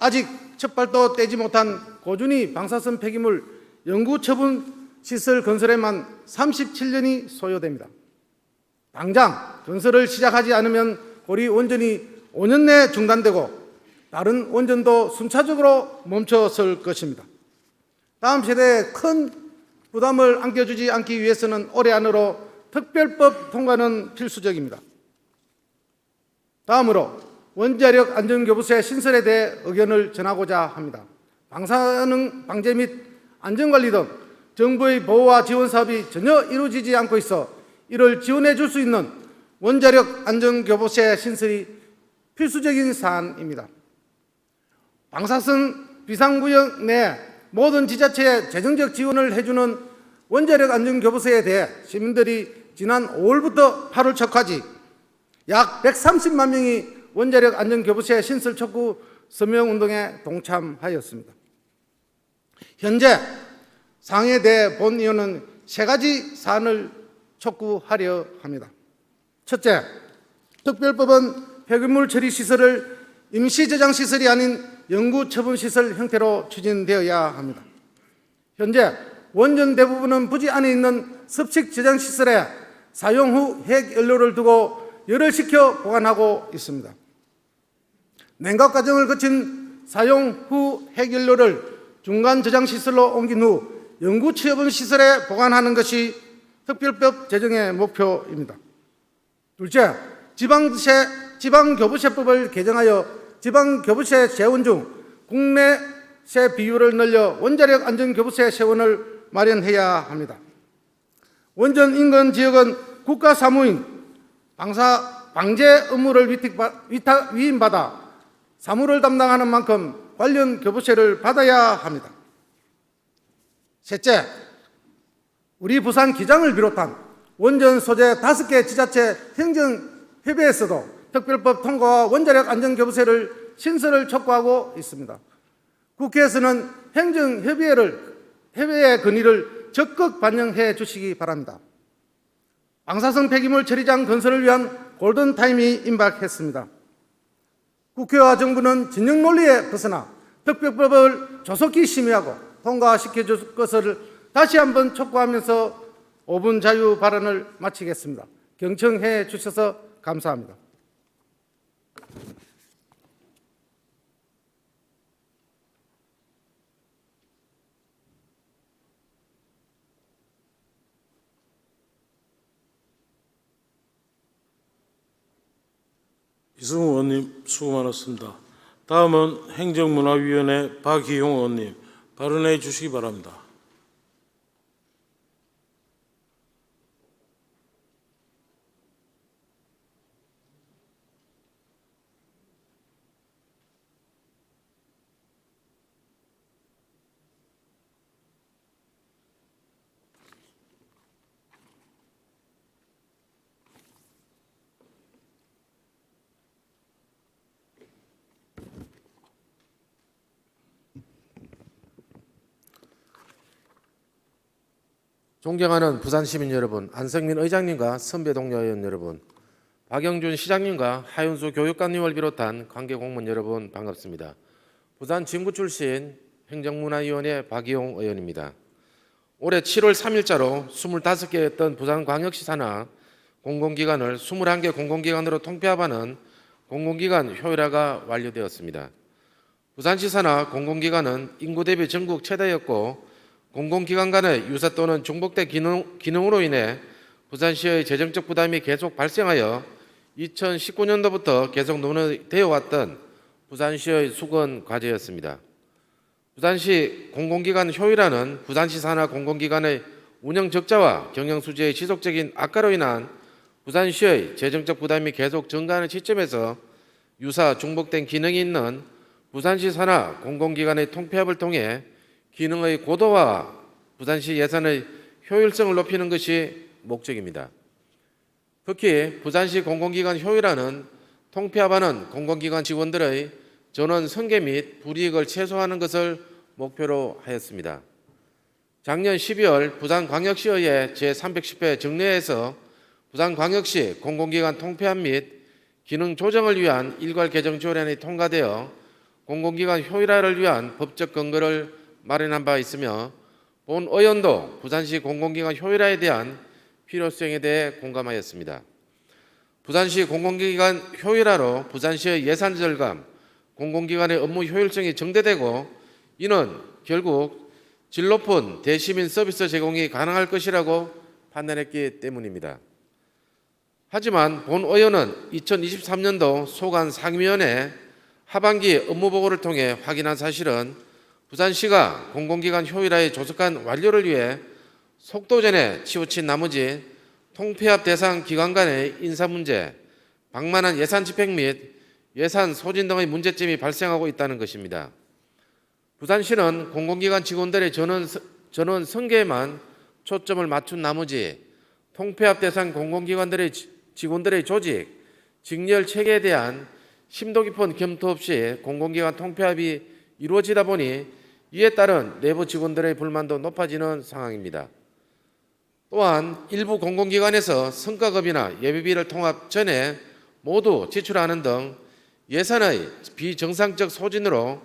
Speaker 7: 아직 첫발도 떼지 못한 꾸준히 방사선 폐기물 영구 처분 시설 건설에만 37년이 소요됩니다. 당장 건설을 시작하지 않으면 고리 원전이 5년 내에 중단되고 다른 원전도 순차적으로 멈춰설 것입니다. 다음 세대에 큰 부담을 안겨주지 않기 위해서는 올해 안으로 특별법 통과는 필수적입니다. 다음으로 원자력 안전교부세 신설에 대해 의견을 전하고자 합니다. 방사능 방제 및 안전관리 등 정부의 보호와 지원 사업이 전혀 이루어지지 않고 있어 이를 지원해 줄 수 있는 원자력 안전교부세 신설이 필수적인 사안입니다. 방사선 비상구역 내 모든 지자체에 재정적 지원을 해주는 원자력 안전교부세에 대해 시민들이 지난 5월부터 8월 초까지 약 130만 명이 원자력 안전교부세 신설 촉구 서명운동에 동참하였습니다. 현재 상해대 본위원은 3가지 사안을 촉구하려 합니다. 첫째, 특별법은 폐기물 처리 시설을 임시 저장 시설이 아닌 영구 처분 시설 형태로 추진되어야 합니다. 현재 원전 대부분은 부지 안에 있는 습식 저장 시설에 사용 후 핵연료를 두고 열을시켜 보관하고 있습니다. 냉각 과정을 거친 사용 후 핵연료를 중간 저장 시설로 옮긴 후 영구 처분 시설에 보관하는 것이 특별법 제정의 목표입니다. 둘째, 지방교부세법을 개정하여 지방교부세 세원 중 국내세 비율을 늘려 원자력 안전교부세 세원을 마련해야 합니다. 원전 인근 지역은 국가 사무인 방사 방제 업무를 위임받아 사무를 담당하는 만큼 관련 교부세를 받아야 합니다. 셋째, 우리 부산 기장을 비롯한 원전 소재 5개 지자체 행정협의회에서도 특별법 통과와 원자력 안전교부세를 신설을 촉구하고 있습니다. 국회에서는 행정협의회를 해외의 건의를 적극 반영해 주시기 바랍니다. 방사성 폐기물 처리장 건설을 위한 골든타임이 임박했습니다. 국회와 정부는 진영 논리에 벗어나 특별법을 조속히 심의하고 통과시켜 줄 것을 다시 한번 촉구하면서 5분 자유 발언을 마치겠습니다. 경청해 주셔서 감사합니다.
Speaker 2: 이승우 의원님 수고 많았습니다. 다음은 행정문화위원회 박희용 의원님 발언해 주시기 바랍니다.
Speaker 8: 존경하는 부산 시민 여러분, 안성민 의장님과 선배 동료 의원 여러분, 박영준 시장님과 하윤수 교육감님을 비롯한 관계 공무원 여러분 반갑습니다. 부산 진구 출신 행정문화위원회 박희용 의원입니다. 올해 7월 3일자로 25개였던 부산광역시 산하 공공기관을 21개 공공기관으로 통폐합하는 공공기관 효율화가 완료되었습니다. 부산시 산하 공공기관은 인구 대비 전국 최다였고 공공기관 간의 유사 또는 중복된 기능으로 인해 부산시의 재정적 부담이 계속 발생하여 2019년도부터 계속 논의되어 왔던 부산시의 수건 과제였습니다. 부산시 공공기관 효율화는 부산시 산하 공공기관의 운영 적자와 경영 수지의 지속적인 악화로 인한 부산시의 재정적 부담이 계속 증가하는 시점에서 유사 중복된 기능이 있는 부산시 산하 공공기관의 통폐합을 통해 기능의 고도화와 부산시 예산의 효율성을 높이는 것이 목적입니다. 특히 부산시 공공기관 효율화는 통폐합하는 공공기관 직원들의 전원 승계 및 불이익을 최소화하는 것을 목표로 하였습니다. 작년 12월 부산광역시의회 제310회 정례에서 부산광역시 공공기관 통폐합 및 기능 조정을 위한 일괄 개정 조례안이 통과되어 공공기관 효율화를 위한 법적 근거를 마련한 바 있으며 본 의원도 부산시 공공기관 효율화에 대한 필요성에 대해 공감하였습니다. 부산시 공공기관 효율화로 부산시의 예산 절감, 공공기관의 업무 효율성이 증대되고 이는 결국 질 높은 대시민 서비스 제공이 가능할 것이라고 판단했기 때문입니다. 하지만 본 의원은 2023년도 소관 상임위원회 하반기 업무보고를 통해 확인한 사실은 부산시가 공공기관 효율화의 조속한 완료를 위해 속도전에 치우친 나머지 통폐합 대상 기관 간의 인사 문제, 방만한 예산 집행 및 예산 소진 등의 문제점이 발생하고 있다는 것입니다. 부산시는 공공기관 직원들의 전원 승계에만 초점을 맞춘 나머지 통폐합 대상 공공기관들의 직원들의 조직, 직렬 체계에 대한 심도 깊은 검토 없이 공공기관 통폐합이 이루어지다 보니 이에 따른 내부 직원들의 불만도 높아지는 상황입니다. 또한 일부 공공기관에서 성과급이나 예비비를 통합 전에 모두 지출하는 등 예산의 비정상적 소진으로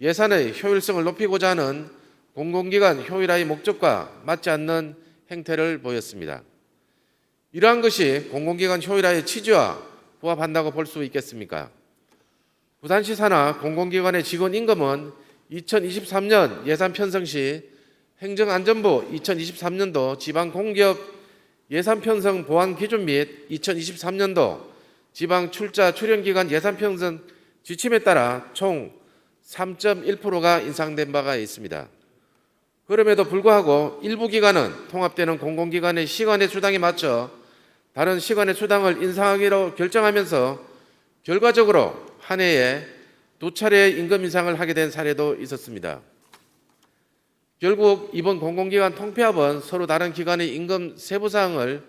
Speaker 8: 예산의 효율성을 높이고자 하는 공공기관 효율화의 목적과 맞지 않는 행태를 보였습니다. 이러한 것이 공공기관 효율화의 취지와 부합한다고 볼 수 있겠습니까? 부산시 산하 공공기관의 직원 임금은 2023년 예산 편성 시 행정안전부 2023년도 지방공기업 예산 편성 보완 기준 및 2023년도 지방 출자 출연기관 예산 편성 지침에 따라 총 3.1%가 인상된 바가 있습니다. 그럼에도 불구하고 일부 기관은 통합되는 공공기관의 시간의 수당에 맞춰 다른 시간의 수당을 인상하기로 결정하면서 결과적으로 한 해에 2차례의 임금 인상을 하게 된 사례도 있었습니다. 결국 이번 공공기관 통폐합은 서로 다른 기관의 임금 세부 사항을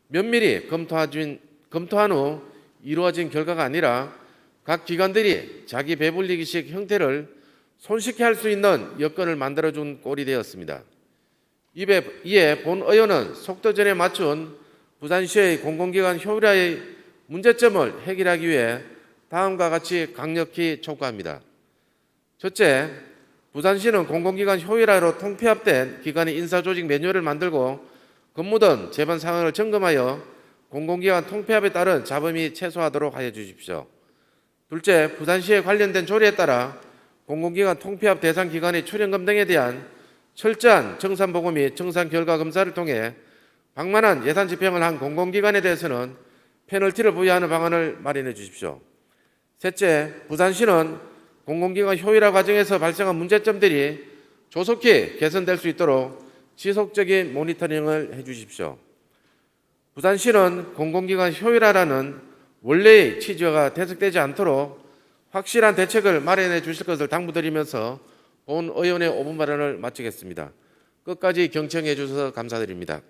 Speaker 8: 면밀히 검토한 후 이루어진 결과가 아니라 각 기관들이 자기 배불리기식 형태를 손쉽게 할 수 있는 여건을 만들어준 꼴이 되었습니다. 이에 본 의원은 속도전에 맞춘 부산시의 공공기관 효율화의 문제점을 해결하기 위해 다음과 같이 강력히 촉구합니다. 첫째, 부산시는 공공기관 효율화로 통폐합된 기관의 인사조직 매뉴얼을 만들고 근무든 재반 상황을 점검하여 공공기관 통폐합에 따른 잡음이 최소화하도록 하여 주십시오. 둘째, 부산시에 관련된 조례에 따라 공공기관 통폐합 대상 기관의 출연금 등에 대한 철저한 정산보고 및 정산 결과 검사를 통해 방만한 예산 집행을 한 공공기관에 대해서는 페널티를 부여하는 방안을 마련해 주십시오. 셋째, 부산시는 공공기관 효율화 과정에서 발생한 문제점들이 조속히 개선될 수 있도록 지속적인 모니터링을 해 주십시오. 부산시는 공공기관 효율화라는 원래의 취지가 퇴색되지 않도록 확실한 대책을 마련해 주실 것을 당부드리면서 본 의원의 5분 발언을 마치겠습니다. 끝까지 경청해 주셔서 감사드립니다.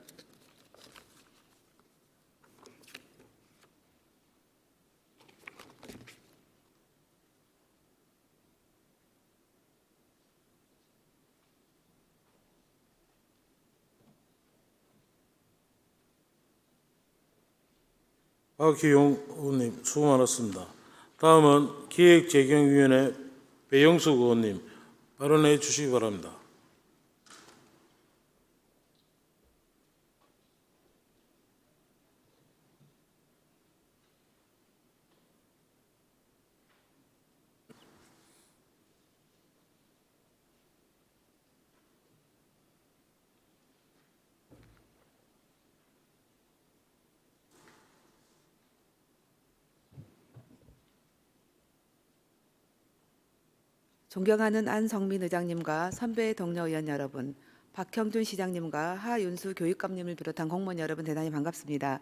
Speaker 2: 박희용 의원님 수고 많았습니다. 다음은 기획재경위원회 배영숙 의원님 발언해 주시기 바랍니다.
Speaker 9: 존경하는 안성민 의장님과 선배 동료 의원 여러분, 박형준 시장님과 하윤수 교육감님을 비롯한 공무원 여러분 대단히 반갑습니다.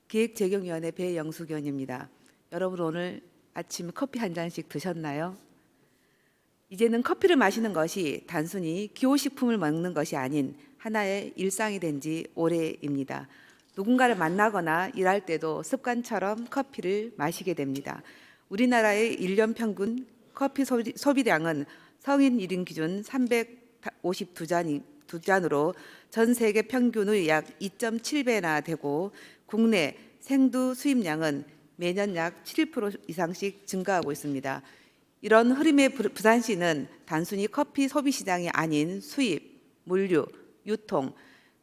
Speaker 9: 기획재경위원회 배영숙 의원입니다. 여러분 오늘 아침 커피 한 잔씩 드셨나요? 이제는 커피를 마시는 것이 단순히 기호식품을 먹는 것이 아닌 하나의 일상이 된 지 오래입니다. 누군가를 만나거나 일할 때도 습관처럼 커피를 마시게 됩니다. 우리나라의 1년 평균 커피 소비량은 성인 1인 기준 352잔으로 전 세계 평균의 약 2.7배나 되고 국내 생두 수입량은 매년 약 7% 이상씩 증가하고 있습니다. 이런 흐름의 부산시는 단순히 커피 소비 시장이 아닌 수입, 물류, 유통,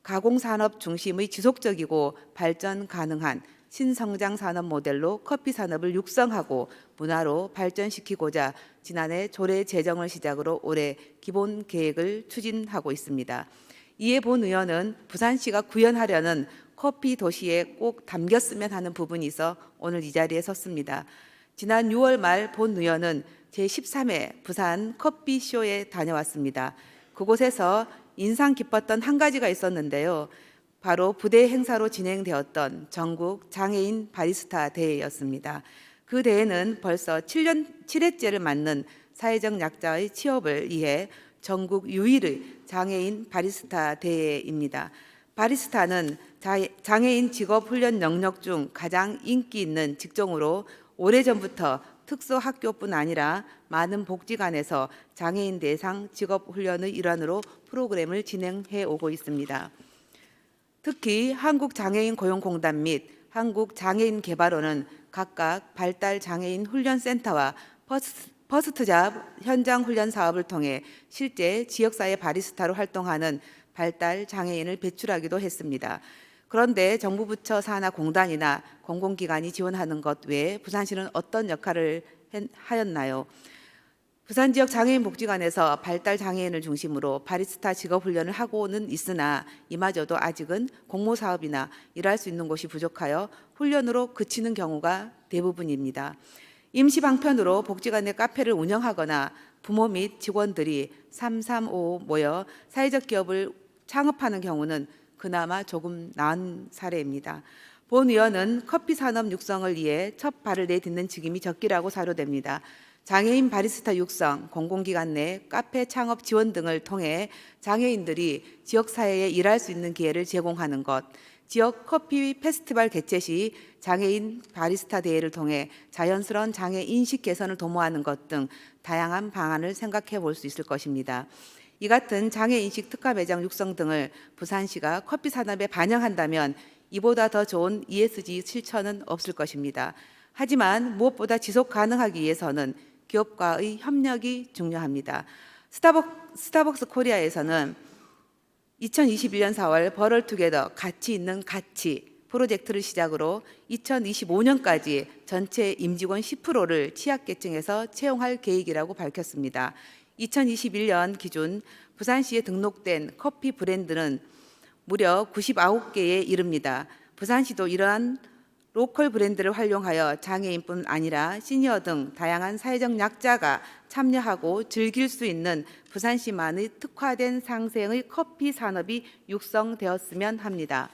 Speaker 9: 가공산업 중심의 지속적이고 발전 가능한 신성장 산업 모델로 커피 산업을 육성하고 문화로 발전시키고자 지난해 조례 제정을 시작으로 올해 기본 계획을 추진하고 있습니다. 이에 본 의원은 부산시가 구현하려는 커피 도시에 꼭 담겼으면 하는 부분이 있어 오늘 이 자리에 섰습니다. 지난 6월 말 본 의원은 제13회 부산 커피쇼에 다녀왔습니다. 그곳에서 인상 깊었던 한 가지가 있었는데요. 바로 부대 행사로 진행되었던 전국 장애인 바리스타 대회였습니다. 그 대회는 벌써 7회째를 맞는 사회적 약자의 취업을 위해 전국 유일의 장애인 바리스타 대회입니다. 바리스타는 장애인 직업 훈련 영역 중 가장 인기 있는 직종으로 오래전부터 특수학교뿐 아니라 많은 복지관에서 장애인 대상 직업 훈련의 일환으로 프로그램을 진행해 오고 있습니다. 특히 한국장애인고용공단 및 한국장애인개발원은 각각 발달장애인 훈련센터와 퍼스트잡 현장 훈련 사업을 통해 실제 지역사회 바리스타로 활동하는 발달장애인을 배출하기도 했습니다. 그런데 정부 부처 산하 공단이나 공공기관이 지원하는 것 외에 부산시는 어떤 역할을 하였나요? 부산 지역 장애인 복지관에서 발달 장애인을 중심으로 바리스타 직업 훈련을 하고는 있으나 이마저도 아직은 공모 사업이나 일할 수 있는 곳이 부족하여 훈련으로 그치는 경우가 대부분입니다. 임시 방편으로 복지관 내 카페를 운영하거나 부모 및 직원들이 335 모여 사회적 기업을 창업하는 경우는 그나마 조금 나은 사례입니다. 본 의원은 커피 산업 육성을 위해 첫 발을 내딛는 직임이 적기라고 사료됩니다. 장애인 바리스타 육성, 공공기관 내 카페 창업 지원 등을 통해 장애인들이 지역사회에 일할 수 있는 기회를 제공하는 것, 지역 커피 페스티벌 개최 시 장애인 바리스타 대회를 통해 자연스러운 장애 인식 개선을 도모하는 것 등 다양한 방안을 생각해 볼 수 있을 것입니다. 이 같은 장애인식 특화 매장 육성 등을 부산시가 커피 산업에 반영한다면 이보다 더 좋은 ESG 실천은 없을 것입니다. 하지만 무엇보다 지속 가능하기 위해서는 기업과의 협력이 중요합니다. 스타벅스 코리아에서는 2021년 4월 버럴 투게더 가치 있는 가치 프로젝트를 시작으로 2025년까지 전체 임직원 10%를 취약계층에서 채용할 계획이라고 밝혔습니다. 2021년 기준 부산시에 등록된 커피 브랜드는 무려 99개에 이릅니다. 부산시도 이러한 로컬 브랜드를 활용하여 장애인뿐 아니라 시니어 등 다양한 사회적 약자가 참여하고 즐길 수 있는 부산시만의 특화된 상생의 커피 산업이 육성되었으면 합니다.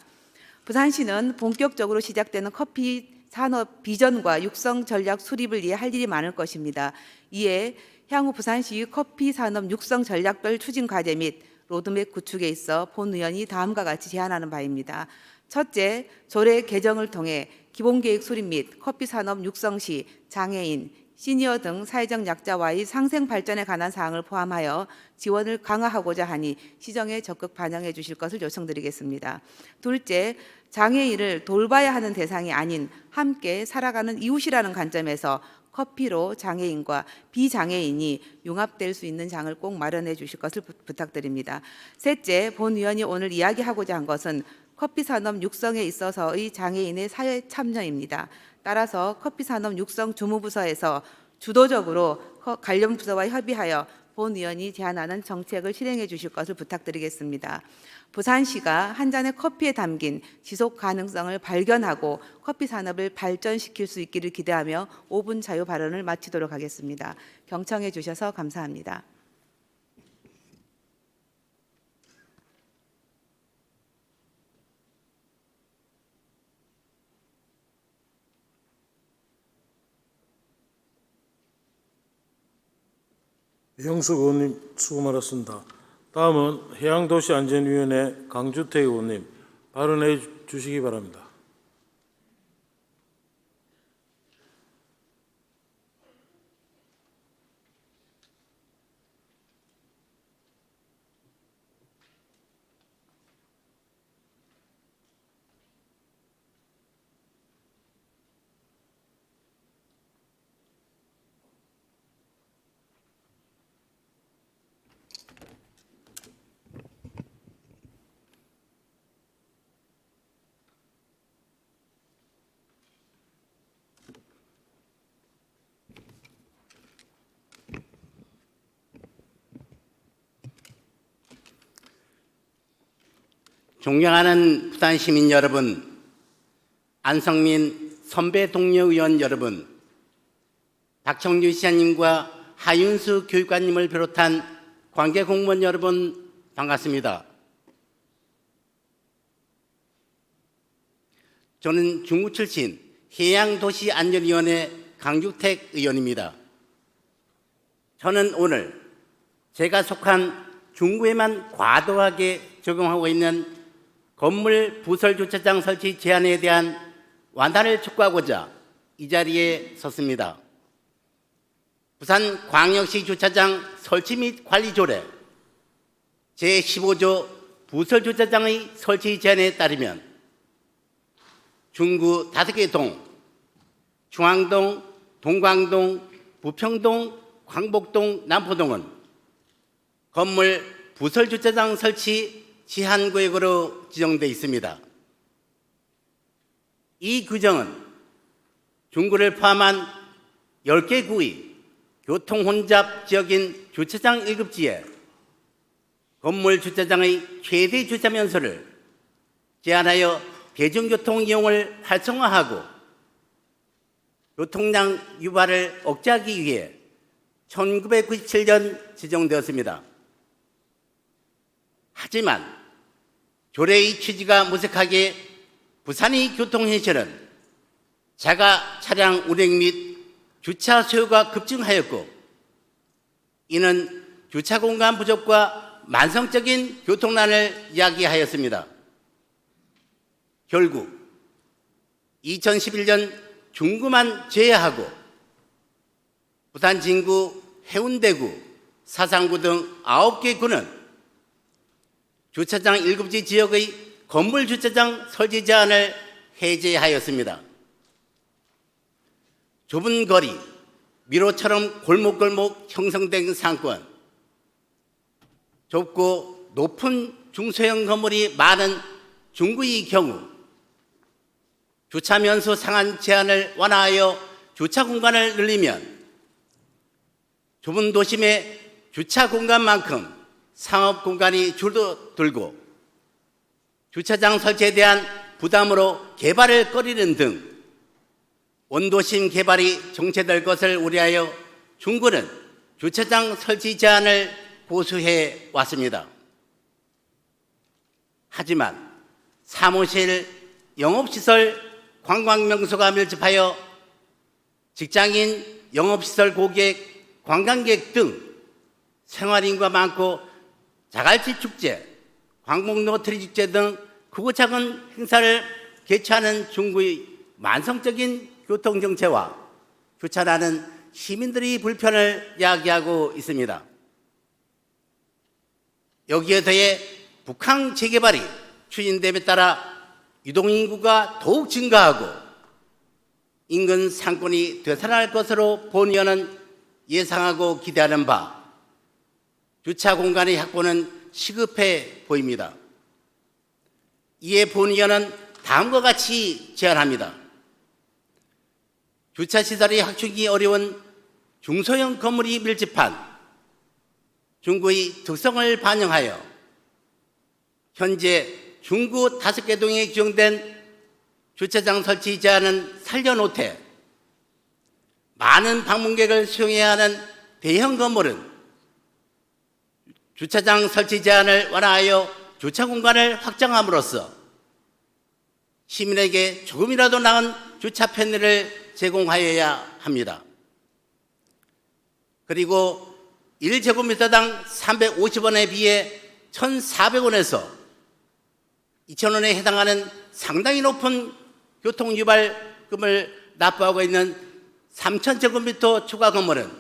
Speaker 9: 부산시는 본격적으로 시작되는 커피 산업 비전과 육성 전략 수립을 위해 할 일이 많을 것입니다. 이에 향후 부산시 커피 산업 육성 전략별 추진 과제 및 로드맵 구축에 있어 본 의원이 다음과 같이 제안하는 바입니다. 첫째, 조례 개정을 통해 기본계획 수립 및 커피 산업 육성 시 장애인, 시니어 등 사회적 약자와의 상생 발전에 관한 사항을 포함하여 지원을 강화하고자 하니 시정에 적극 반영해 주실 것을 요청드리겠습니다. 둘째, 장애인을 돌봐야 하는 대상이 아닌 함께 살아가는 이웃이라는 관점에서 커피로 장애인과 비장애인이 융합될 수 있는 장을 꼭 마련해 주실 것을 부탁드립니다. 셋째, 본 의원이 오늘 이야기하고자 한 것은 커피 산업 육성에 있어서의 장애인의 사회 참여입니다. 따라서 커피 산업 육성 주무부서에서 주도적으로 관련 부서와 협의하여 본 의원이 제안하는 정책을 실행해 주실 것을 부탁드리겠습니다. 부산시가 한 잔의 커피에 담긴 지속 가능성을 발견하고 커피 산업을 발전시킬 수 있기를 기대하며 5분 자유 발언을 마치도록 하겠습니다. 경청해 주셔서 감사합니다.
Speaker 2: 이영숙 의원님 수고 많았습니다. 다음은 해양도시안전위원회 강주태 의원님 발언해 주시기 바랍니다.
Speaker 10: 존경하는 부산 시민 여러분, 안성민 선배 동료 의원 여러분, 박청규 시장님과 하윤수 교육관님을 비롯한 관계 공무원 여러분 반갑습니다. 저는 중구 출신 해양도시안전위원회 강주택 의원입니다. 저는 오늘 제가 속한 중구에만 과도하게 적용하고 있는 건물 부설 주차장 설치 제한에 대한 완화를 촉구하고자 이 자리에 섰습니다. 부산광역시 주차장 설치 및 관리 조례 제15조 부설 주차장의 설치 제한에 따르면 중구 5개 동, 중앙동, 동광동, 부평동, 광복동, 남포동은 건물 부설 주차장 설치 제한구역으로 지정되어 있습니다. 이 규정은 중구를 포함한 10개 구의 교통혼잡 지역인 주차장 1급지에 건물 주차장의 최대 주차 면소를 제한하여 대중교통 이용을 활성화하고 교통량 유발을 억제하기 위해 1997년 지정되었습니다. 하지만 조례의 취지가 무색하게 부산의 교통현실은 자가 차량 운행 및 주차 수요가 급증하였고 이는 주차 공간 부족과 만성적인 교통난을 야기하였습니다. 결국 2011년 중구만 제외하고 부산 진구, 해운대구, 사상구 등 9개 구는 주차장 7지 지역의 건물 주차장 설치 제한을 해제하였습니다. 좁은 거리, 미로처럼 골목골목 형성된 상권, 좁고 높은 중소형 건물이 많은 중구의 경우 주차면수 상한 제한을 완화하여 주차 공간을 늘리면 좁은 도심의 주차 공간만큼 상업 공간이 줄어들고 주차장 설치에 대한 부담으로 개발을 꺼리는 등 원도심 개발이 정체될 것을 우려하여 중구는 주차장 설치 제한을 보수해 왔습니다. 하지만 사무실, 영업시설, 관광명소가 밀집하여 직장인, 영업시설 고객, 관광객 등 생활인구가 많고 자갈치 축제, 광복로터리 축제 등 크고 작은 행사를 개최하는 중구의 만성적인 교통정체와 주차라는 시민들의 불편을 야기하고 있습니다. 여기에 더해 북한 재개발이 추진됨에 따라 유동인구가 더욱 증가하고 인근 상권이 되살아날 것으로 본의원은 예상하고 기대하는 바 주차 공간의 확보는 시급해 보입니다. 이에 본의원은 다음과 같이 제안합니다. 주차시설이 확충이 어려운 중소형 건물이 밀집한 중구의 특성을 반영하여 현재 중구 5개 동에 규정된 주차장 설치 제한은 살려놓되 많은 방문객을 수용해야 하는 대형 건물은 주차장 설치 제한을 완화하여 주차 공간을 확장함으로써 시민에게 조금이라도 나은 주차 편의를 제공하여야 합니다. 그리고 1제곱미터당 350원에 비해 1,400원에서 2,000원에 해당하는 상당히 높은 교통유발금을 납부하고 있는 3,000제곱미터 추가 건물은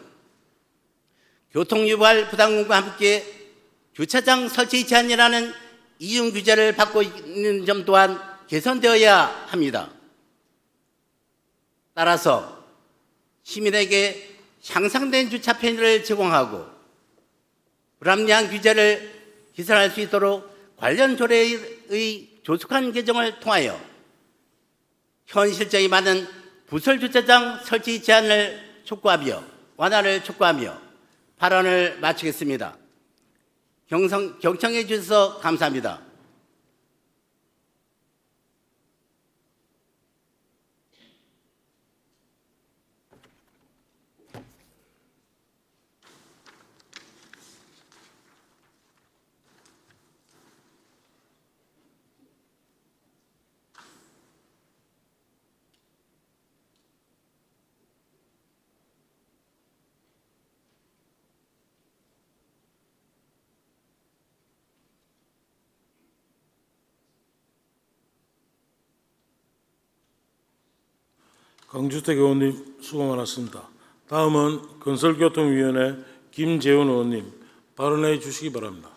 Speaker 10: 교통유발 부담금과 함께 주차장 설치 제한이라는 이중 규제를 받고 있는 점 또한 개선되어야 합니다. 따라서 시민에게 향상된 주차 편의를 제공하고 불합리한 규제를 개선할 수 있도록 관련 조례의 조속한 개정을 통하여 현실적이 많은 부설 주차장 설치 제한을 촉구하며 완화를 촉구하며 발언을 마치겠습니다. 경청해 주셔서 감사합니다.
Speaker 2: 강주택 의원님 수고 많았습니다. 다음은 건설교통위원회 김재훈 의원님 발언해 주시기 바랍니다.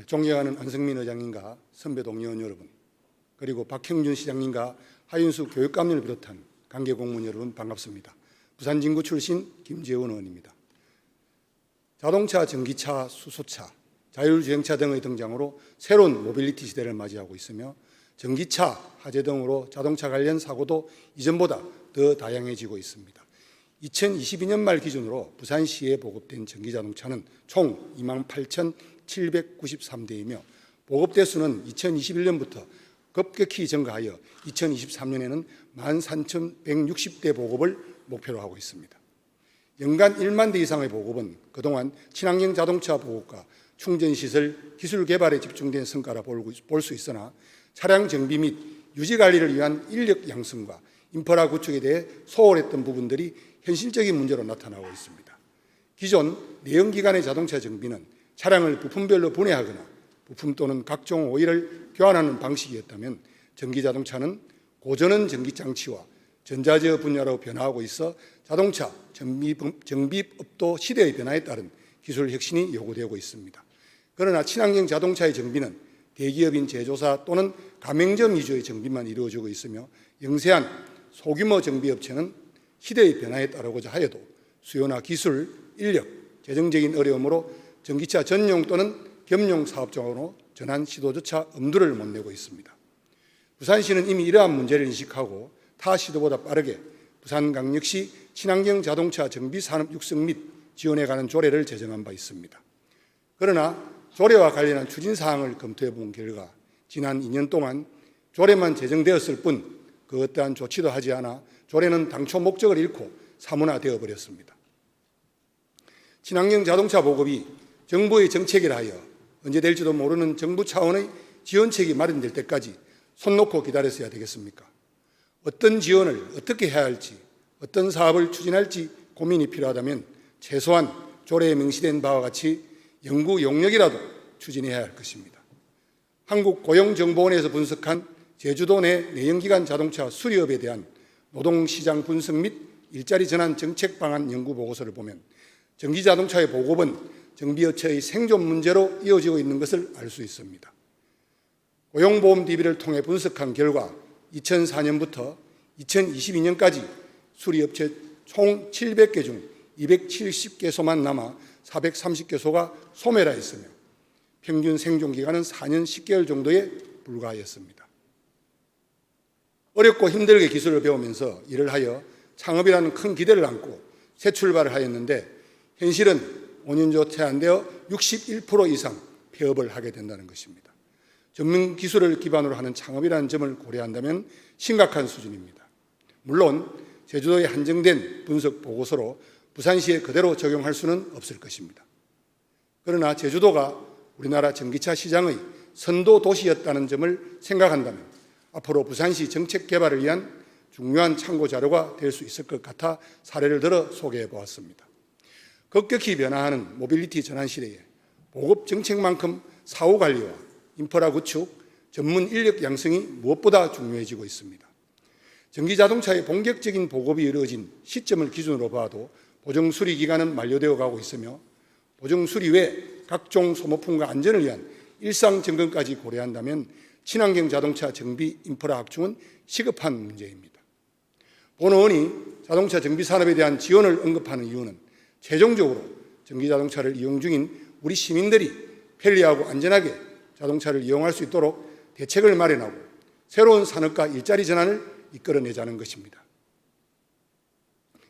Speaker 1: 존경하는 안성민 의장님과 선배 동료원 여러분, 그리고 박형준 시장님과 하윤수 교육감님을 비롯한 관계 공무원 여러분 반갑습니다. 부산 진구 출신 김재원 의원입니다. 자동차, 전기차, 수소차, 자율주행차 등의 등장으로 새로운 모빌리티 시대를 맞이하고 있으며 전기차, 화재 등으로 자동차 관련 사고도 이전보다 더 다양해지고 있습니다. 2022년 말 기준으로 부산시에 보급된 전기자동차는 총 28,793대이며 보급대수는 2021년부터 급격히 증가하여 2023년에는 13,160대 보급을 목표로 하고 있습니다. 연간 1만 대 이상의 보급은 그동안 친환경 자동차 보급과 충전시설 기술 개발에 집중된 성과라 볼 수 있으나 차량 정비 및
Speaker 11: 유지 관리를 위한 인력 양성과 인프라 구축에 대해 소홀했던 부분들이 현실적인 문제로 나타나고 있습니다. 기존 내연기관의 자동차 정비는 차량을 부품별로 분해하거나 부품 또는 각종 오일을 교환하는 방식이었다면 전기자동차는 고전원 전기장치와 전자제어 분야로 변화하고 있어 자동차 정비업도 시대의 변화에 따른 기술 혁신이 요구되고 있습니다. 그러나 친환경 자동차의 정비는 대기업인 제조사 또는 가맹점 위주의 정비만 이루어지고 있으며 영세한 소규모 정비업체는 시대의 변화에 따르고자 하여도 수요나 기술, 인력, 재정적인 어려움으로 전기차 전용 또는 겸용 사업장으로 전환 시도조차 엄두를 못 내고 있습니다. 부산시는 이미 이러한 문제를 인식하고 타 시도보다 빠르게 부산광역시 친환경 자동차 정비 산업 육성 및 지원에 관한 조례를 제정한 바 있습니다. 그러나 조례와 관련한 추진 사항을 검토해 본 결과 지난 2년 동안 조례만 제정되었을 뿐 그 어떠한 조치도 하지 않아 조례는 당초 목적을 잃고 사문화되어 버렸습니다. 친환경 자동차 보급이 정부의 정책이라 하여 언제 될지도 모르는 정부 차원의 지원책이 마련될 때까지 손 놓고 기다렸어야 되겠습니까? 어떤 지원을 어떻게 해야 할지, 어떤 사업을 추진할지 고민이 필요하다면 최소한 조례에 명시된 바와 같이 연구 용역이라도 추진해야 할 것입니다. 한국고용정보원에서 분석한 제주도 내 내연기관 자동차 수리업에 대한 노동시장 분석 및 일자리 전환 정책 방안 연구 보고서를 보면 전기자동차의 보급은 정비업체의 생존 문제로 이어지고 있는 것을 알 수 있습니다. 고용보험 DB를 통해 분석한 결과 2004년부터 2022년까지 수리업체 총 700개 중 270개소만 남아 430개소가 소멸하였으며 평균 생존기간은 4년 10개월 정도에 불과하였습니다. 어렵고 힘들게 기술을 배우면서 일을 하여 창업이라는 큰 기대를 안고 새 출발을 하였는데 현실은 5년조 채 안 되어 61% 이상 폐업을 하게 된다는 것입니다. 전문 기술을 기반으로 하는 창업이라는 점을 고려한다면 심각한 수준입니다. 물론 제주도의 한정된 분석 보고서로 부산시에 그대로 적용할 수는 없을 것입니다. 그러나 제주도가 우리나라 전기차 시장의 선도 도시였다는 점을 생각한다면 앞으로 부산시 정책 개발을 위한 중요한 참고 자료가 될 수 있을 것 같아 사례를 들어 소개해 보았습니다. 급격히 변화하는 모빌리티 전환 시대에 보급 정책만큼 사후 관리와 인프라 구축, 전문 인력 양성이 무엇보다 중요해지고 있습니다. 전기자동차의 본격적인 보급이 이루어진 시점을 기준으로 봐도 보정 수리 기간은 만료되어 가고 있으며 보정 수리 외 각종 소모품과 안전을 위한 일상 점검까지 고려한다면 친환경 자동차 정비 인프라 확충은 시급한 문제입니다. 본 의원이 자동차 정비 산업에 대한 지원을 언급하는 이유는 최종적으로 전기자동차를 이용 중인 우리 시민들이 편리하고 안전하게 자동차를 이용할 수 있도록 대책을 마련하고 새로운 산업과 일자리 전환을 이끌어내자는 것입니다.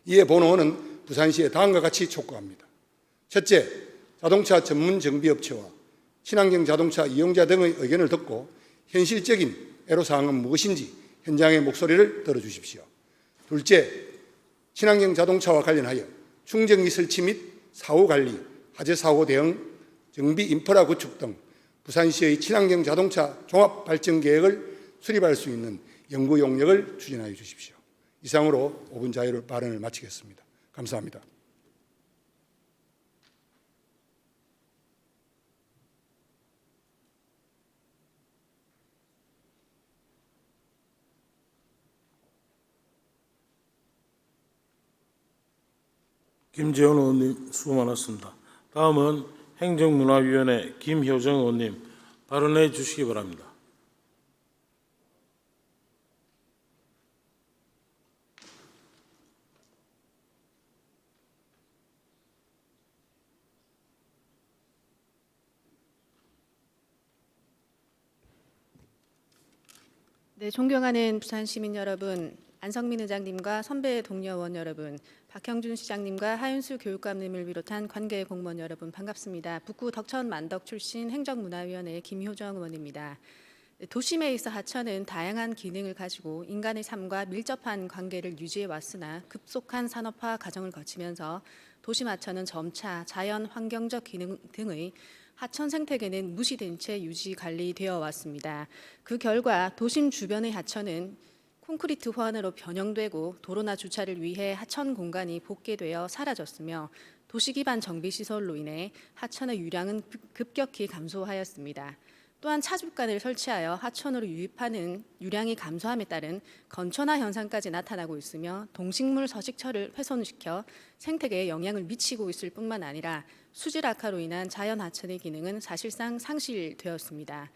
Speaker 11: 이에 본 의원은 부산시에 다음과 같이 촉구합니다. 첫째, 자동차 전문 정비업체와 친환경 자동차 이용자 등의 의견을 듣고 현실적인 애로사항은 무엇인지 현장의 목소리를 들어주십시오. 둘째, 친환경 자동차와 관련하여 충전기 설치 및 사후관리, 화재사고 대응, 정비 인프라 구축 등 부산시의 친환경 자동차 종합발전계획을 수립할 수 있는 연구 용역을 추진하여 주십시오. 이상으로 5분 자유 발언을 마치겠습니다. 감사합니다.
Speaker 2: 김재원 의원님 수고 많았습니다. 다음은 행정문화위원회 김효정 의원님 발언해 주시기 바랍니다.
Speaker 12: 네, 존경하는 부산 시민 여러분, 안성민 의장님과 선배 동료 의원 여러분, 박형준 시장님과 하윤수 교육감님을 비롯한 관계 공무원 여러분 반갑습니다. 북구 덕천 만덕 출신 행정문화위원회 김효정 의원입니다. 도심에 있어 하천은 다양한 기능을 가지고 인간의 삶과 밀접한 관계를 유지해 왔으나 급속한 산업화 과정을 거치면서 도심 하천은 점차 자연 환경적 기능 등의 하천 생태계는 무시된 채 유지 관리되어 왔습니다. 그 결과 도심 주변의 하천은 콘크리트 화환으로 변형되고 도로나 주차를 위해 하천 공간이 복개되어 사라졌으며 도시 기반 정비 시설로 인해 하천의 유량은 급격히 감소하였습니다. 또한 차주간을 설치하여 하천으로 유입하는 유량이 감소함에 따른 건천화 현상까지 나타나고 있으며 동식물 서식처를 훼손시켜 생태계에 영향을 미치고 있을 뿐만 아니라 수질 악화로 인한 자연 하천의 기능은 사실상 상실되었습니다.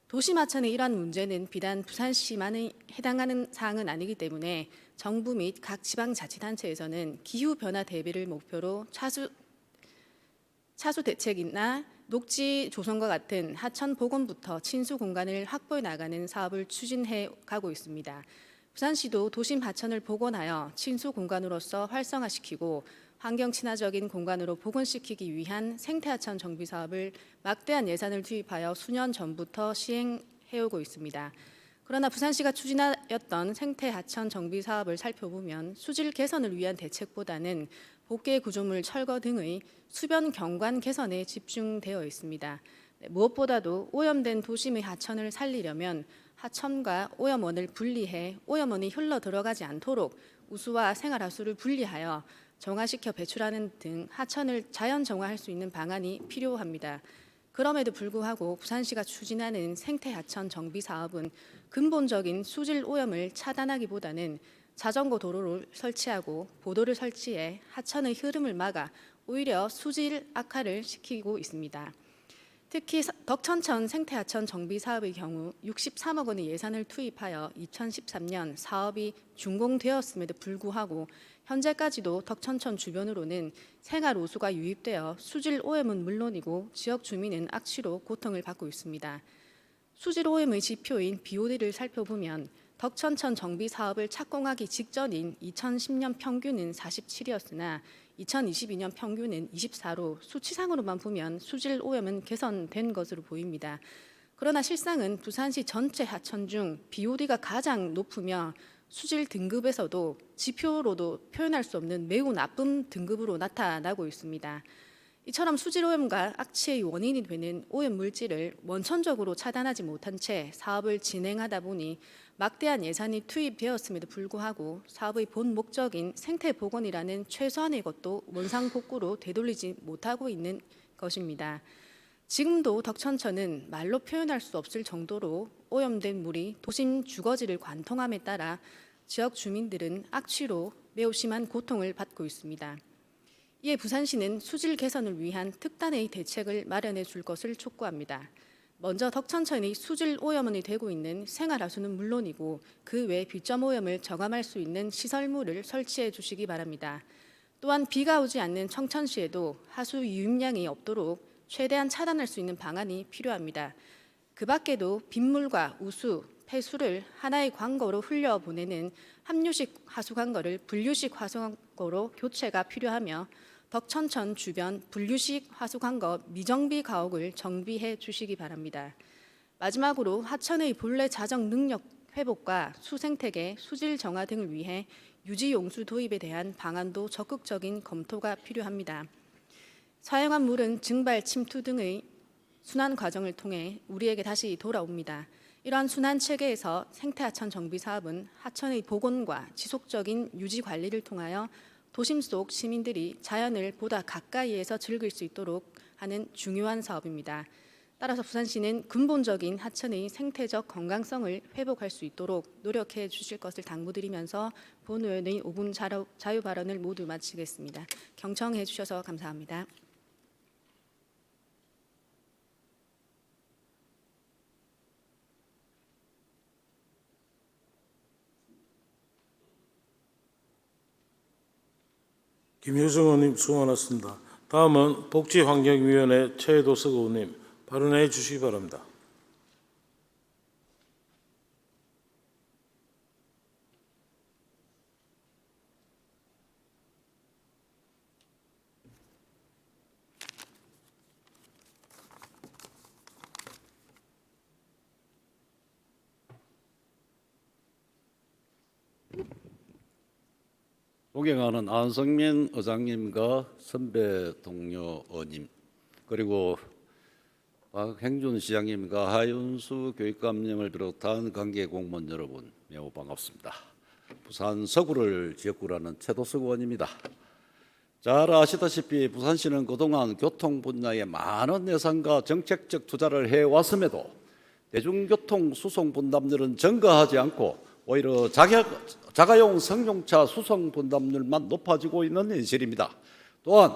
Speaker 12: 도심 하천의 이러한 문제는 비단 부산시만에 해당하는 사항은 아니기 때문에 정부 및 각 지방자치단체에서는 기후 변화 대비를 목표로 차수 대책이나 녹지 조성과 같은 하천 복원부터 친수 공간을 확보해 나가는 사업을 추진해 가고 있습니다. 부산시도 도심 하천을 복원하여 친수 공간으로서 활성화시키고 환경 친화적인 공간으로 복원시키기 위한 생태하천 정비 사업을 막대한 예산을 투입하여 수년 전부터 시행해오고 있습니다. 그러나 부산시가 추진하였던 생태하천 정비 사업을 살펴보면 수질 개선을 위한 대책보다는 복개 구조물 철거 등의 수변 경관 개선에 집중되어 있습니다. 무엇보다도 오염된 도심의 하천을 살리려면 하천과 오염원을 분리해 오염원이 흘러 들어가지 않도록 우수와 생활하수를 분리하여 정화시켜 배출하는 등 하천을 자연 정화할 수 있는 방안이 필요합니다. 그럼에도 불구하고 부산시가 추진하는 생태하천 정비 사업은 근본적인 수질 오염을 차단하기보다는 자전거 도로를 설치하고 보도를 설치해 하천의 흐름을 막아 오히려 수질 악화를 시키고 있습니다. 특히 덕천천 생태하천 정비 사업의 경우 63억 원의 예산을 투입하여 2013년 사업이 준공되었음에도 불구하고 현재까지도 덕천천 주변으로는 생활 오수가 유입되어 수질 오염은 물론이고 지역 주민은 악취로 고통을 받고 있습니다. 수질 오염의 지표인 BOD를 살펴보면 덕천천 정비 사업을 착공하기 직전인 2010년 평균은 47이었으나 2022년 평균은 24로 수치상으로만 보면 수질 오염은 개선된 것으로 보입니다. 그러나 실상은 부산시 전체 하천 중 BOD가 가장 높으며 수질 등급에서도 지표로도 표현할 수 없는 매우 나쁜 등급으로 나타나고 있습니다. 이처럼 수질 오염과 악취의 원인이 되는 오염 물질을 원천적으로 차단하지 못한 채 사업을 진행하다 보니 막대한 예산이 투입되었음에도 불구하고 사업의 본 목적인 생태 복원이라는 최소한의 것도 원상복구로 되돌리지 못하고 있는 것입니다. 지금도 덕천천은 말로 표현할 수 없을 정도로 오염된 물이 도심 주거지를 관통함에 따라 지역 주민들은 악취로 매우 심한 고통을 받고 있습니다. 이에 부산시는 수질 개선을 위한 특단의 대책을 마련해 줄 것을 촉구합니다. 먼저 덕천천이 수질 오염원이 되고 있는 생활하수는 물론이고 그 외 비점 오염을 저감할 수 있는 시설물을 설치해 주시기 바랍니다. 또한 비가 오지 않는 청천시에도 하수 유입량이 없도록 최대한 차단할 수 있는 방안이 필요합니다. 그 밖에도 빗물과 우수, 폐수를 하나의 관거로 흘려보내는 함유식 하수관거를 분류식 하수관거로 교체가 필요하며 덕천천 주변 분류식 하수관거 미정비 가옥을 정비해 주시기 바랍니다. 마지막으로 하천의 본래 자정 능력 회복과 수생태계, 수질 정화 등을 위해 유지용수 도입에 대한 방안도 적극적인 검토가 필요합니다. 사용한 물은 증발, 침투 등의 순환 과정을 통해 우리에게 다시 돌아옵니다. 이러한 순환 체계에서 생태하천 정비 사업은 하천의 복원과 지속적인 유지 관리를 통하여 도심 속 시민들이 자연을 보다 가까이에서 즐길 수 있도록 하는 중요한 사업입니다. 따라서 부산시는 근본적인 하천의 생태적 건강성을 회복할 수 있도록 노력해 주실 것을 당부드리면서 본 의원의 5분 자유 발언을 모두 마치겠습니다. 경청해 주셔서 감사합니다.
Speaker 2: 김효정 의원님 수고 많았습니다. 다음은 복지환경위원회 최도석 의원님 발언해 주시기 바랍니다.
Speaker 13: 존경하는 안성민 의장님과 선배 동료 의원님, 그리고 박행준 시장님과 하윤수 교육감님을 비롯한 관계 공무원 여러분, 매우 반갑습니다. 부산 서구를 지역구라는 최도석 의원입니다. 잘 아시다시피 부산시는 그동안 교통 분야에 많은 예산과 정책적 투자를 해왔음에도 대중교통 수송 분담률은 증가하지 않고 오히려 자가용 승용차 수송 분담률만 높아지고 있는 현실입니다. 또한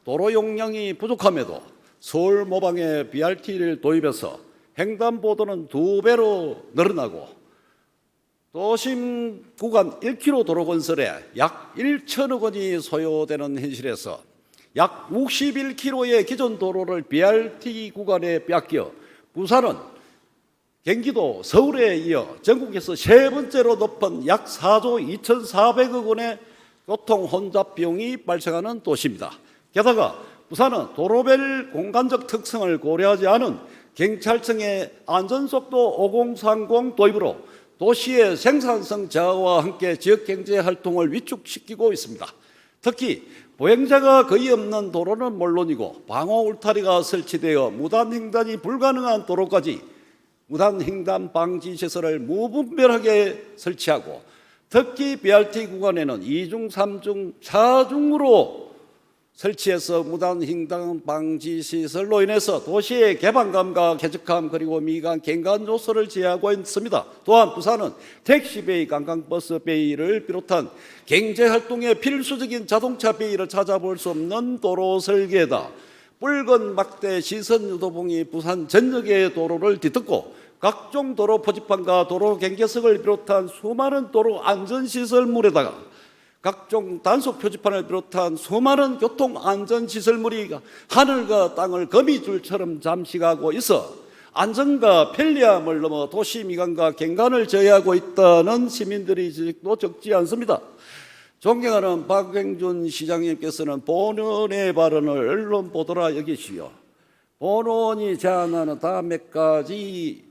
Speaker 13: 도로 용량이 부족함에도 서울 모방에 BRT를 도입해서 횡단보도는 2배로 늘어나고 도심 구간 1km 도로 건설에 약 1천억 원이 소요되는 현실에서 약 61km의 기존 도로를 BRT 구간에 뺏겨 부산은 경기도 서울에 이어 전국에서 세 번째로 높은 약 4조 2,400억 원의 교통 혼잡 비용이 발생하는 도시입니다. 게다가 부산은 도로별 공간적 특성을 고려하지 않은 경찰청의 안전속도 5030 도입으로 도시의 생산성 저하와 함께 지역경제 활동을 위축시키고 있습니다. 특히 보행자가 거의 없는 도로는 물론이고 방호 울타리가 설치되어 무단횡단이 불가능한 도로까지 무단횡단 방지 시설을 무분별하게 설치하고 특히 BRT 구간에는 2중, 3중, 4중으로 설치해서 무단횡단 방지 시설로 인해서 도시의 개방감과 쾌적함 그리고 미관, 경관 요소를 제하고 있습니다. 또한 부산은 택시베이, 관광버스 베이를 비롯한 경제활동에 필수적인 자동차 베이를 찾아볼 수 없는 도로 설계다. 붉은 막대 시선 유도봉이 부산 전역의 도로를 뒤덮고 각종 도로 표지판과 도로 경계석을 비롯한 수많은 도로 안전시설물에다가 각종 단속 표지판을 비롯한 수많은 교통 안전시설물이 하늘과 땅을 거미줄처럼 잠식하고 있어 안전과 편리함을 넘어 도시 미관과 경관을 저해하고 있다는 시민들의 지적도 적지 않습니다. 존경하는 박행준 시장님께서는 본원의 발언을 언론 보도라 여기시오. 본원이 제안하는 다음 몇 가지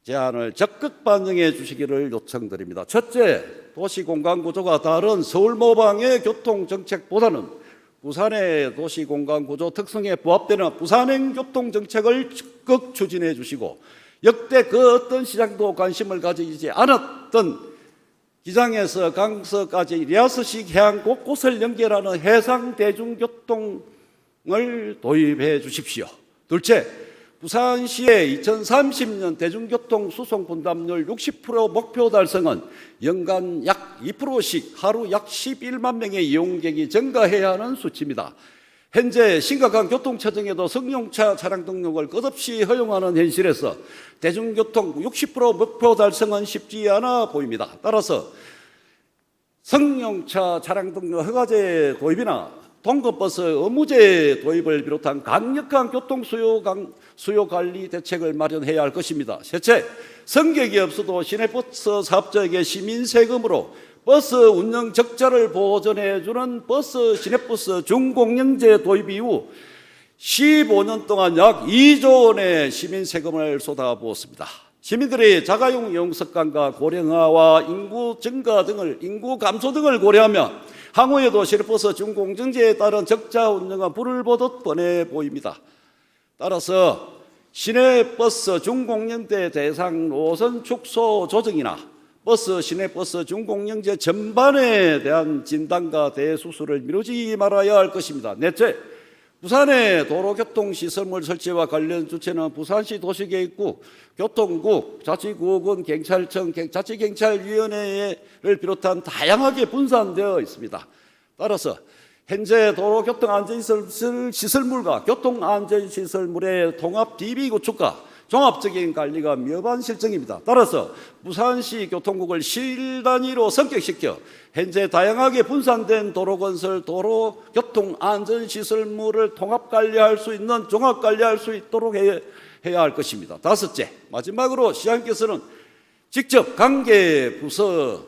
Speaker 13: 제안을 적극 반영해 주시기를 요청드립니다. 첫째, 도시공간구조가 다른 서울 모방의 교통정책보다는 부산의 도시공간구조 특성에 부합되는 부산행 교통정책을 적극 추진해 주시고 역대 그 어떤 시장도 관심을 가지지 않았던 기장에서 강서까지 리아스식 해안 곳곳을 연결하는 해상 대중교통을 도입해 주십시오. 둘째, 부산시의 2030년 대중교통 수송 분담률 60% 목표 달성은 연간 약 2%씩 하루 약 11만 명의 이용객이 증가해야 하는 수치입니다. 현재 심각한 교통체증에도 승용차 차량 등록을 끝없이 허용하는 현실에서 대중교통 60% 목표 달성은 쉽지 않아 보입니다. 따라서 승용차 차량 등록 허가제 도입이나 통근버스 의무제 도입을 비롯한 강력한 교통 수요 관리 대책을 마련해야 할 것입니다. 셋째, 승객이 없어도 시내버스 사업자에게 시민 세금으로 버스 운영 적자를 보전해 주는 시내버스 준공영제 도입 이후 15년 동안 약 2조 원의 시민 세금을 쏟아부었습니다. 시민들의 자가용 이용 습관과 고령화와 인구 증가 등을 인구 감소 등을 고려하며 향후에도 시내버스 준공정제에 따른 적자 운영은 불을 보듯 뻔해 보입니다. 따라서 시내버스 준공영제 대상 노선 축소 조정이나 시내버스 준공영제 전반에 대한 진단과 대수술을 미루지 말아야 할 것입니다. 넷째, 부산의 도로교통시설물 설치와 관련 주체는 부산시 도시계획국, 교통국, 자치구역은 경찰청, 자치경찰위원회를 비롯한 다양하게 분산되어 있습니다. 따라서 현재 도로교통안전시설물과 교통안전시설물의 통합 DB 구축과 종합적인 관리가 미흡한 실정입니다. 따라서 부산시 교통국을 실 단위로 성격시켜 현재 다양하게 분산된 도로건설, 도로교통안전시설물을 통합관리할 수 있는 종합관리할 수 있도록 해야 할 것입니다. 다섯째, 마지막으로 시장님께서는 직접 관계부서,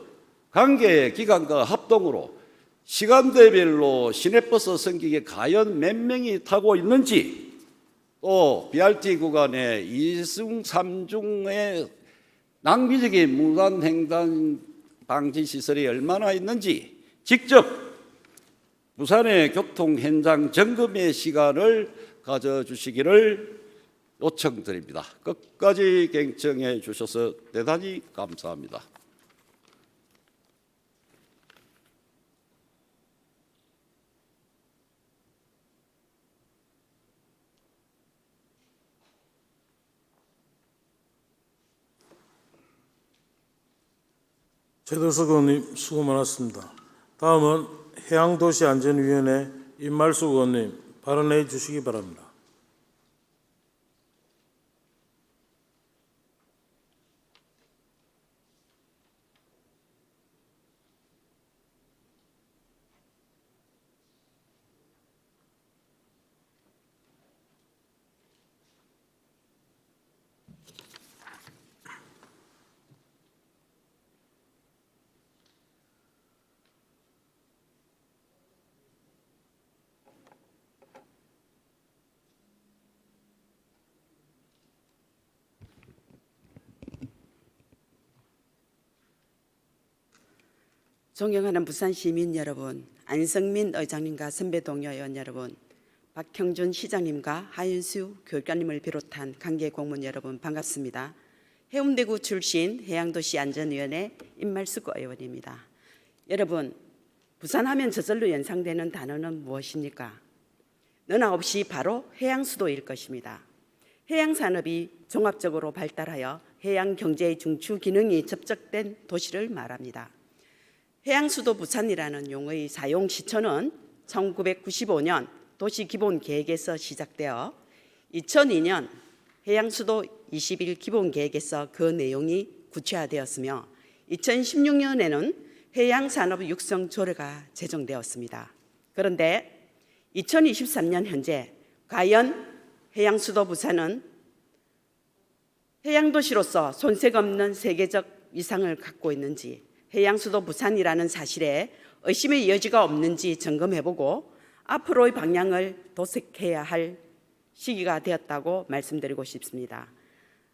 Speaker 13: 관계기관과 합동으로 시간대별로 시내버스 승객이 과연 몇 명이 타고 있는지 또 BRT 구간에 2중, 3중의 낭비적인 무단횡단 방지 시설이 얼마나 있는지 직접 부산의 교통 현장 점검의 시간을 가져주시기를 요청드립니다. 끝까지 경청해 주셔서 대단히 감사합니다.
Speaker 2: 최도석 의원님 수고 많았습니다. 다음은 해양도시안전위원회 임말숙 의원님 발언해 주시기 바랍니다.
Speaker 14: 존경하는 부산 시민 여러분, 안성민 의장님과 선배 동료 의원 여러분, 박형준 시장님과 하윤수 교육관님을 비롯한 관계 공무원 여러분 반갑습니다. 해운대구 출신 해양도시안전위원회 임말숙 의원입니다. 여러분, 부산하면 저절로 연상되는 단어는 무엇입니까? 너나 없이 바로 해양수도일 것입니다. 해양산업이 종합적으로 발달하여 해양경제의 중추 기능이 접촉된 도시를 말합니다. 해양수도 부산이라는 용어의 사용 시초는 1995년 도시기본계획에서 시작되어 2002년 해양수도 21기본계획에서 그 내용이 구체화되었으며 2016년에는 해양산업 육성 조례가 제정되었습니다. 그런데 2023년 현재 과연 해양수도 부산은 해양도시로서 손색 없는 세계적 위상을 갖고 있는지, 해양수도 부산이라는 사실에 의심의 여지가 없는지 점검해보고 앞으로의 방향을 도색해야 할 시기가 되었다고 말씀드리고 싶습니다.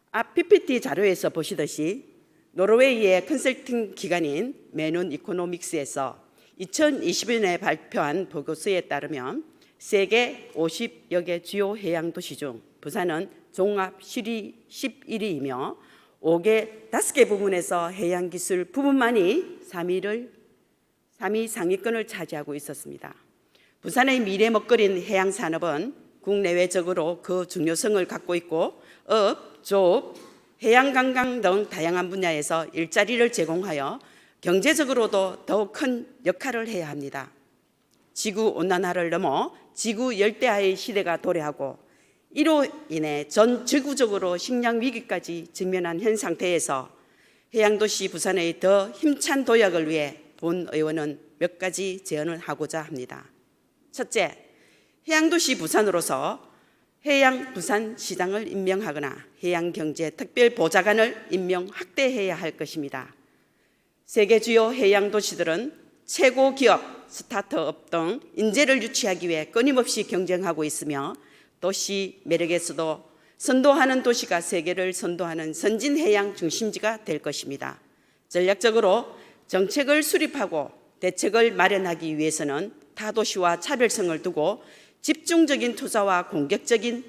Speaker 14: 앞 PPT 자료에서 보시듯이 노르웨이의 컨설팅 기관인 메눈 이코노믹스에서 2020년에 발표한 보고서에 따르면 세계 50여 개 주요 해양도시 중 부산은 종합 11위이며 5개 부문에서 해양기술 부문만이 3위 상위권을 차지하고 있었습니다. 부산의 미래 먹거리인 해양산업은 국내외적으로 그 중요성을 갖고 있고 업, 조업, 해양관광 등 다양한 분야에서 일자리를 제공하여 경제적으로도 더욱 큰 역할을 해야 합니다. 지구온난화를 넘어 지구 열대화의 시대가 도래하고 이로 인해 전 지구적으로 식량 위기까지 직면한 현 상태에서 해양도시 부산의 더 힘찬 도약을 위해 본 의원은 몇 가지 제언을 하고자 합니다. 첫째, 해양도시 부산으로서 해양부산시장을 임명하거나 해양경제특별보좌관을 임명 확대해야 할 것입니다. 세계 주요 해양도시들은 최고 기업, 스타트업 등 인재를 유치하기 위해 끊임없이 경쟁하고 있으며 도시 매력에서도 선도하는 도시가 세계를 선도하는 선진해양 중심지가 될 것입니다. 전략적으로 정책을 수립하고 대책을 마련하기 위해서는 타도시와 차별성을 두고 집중적인 투자와 공격적인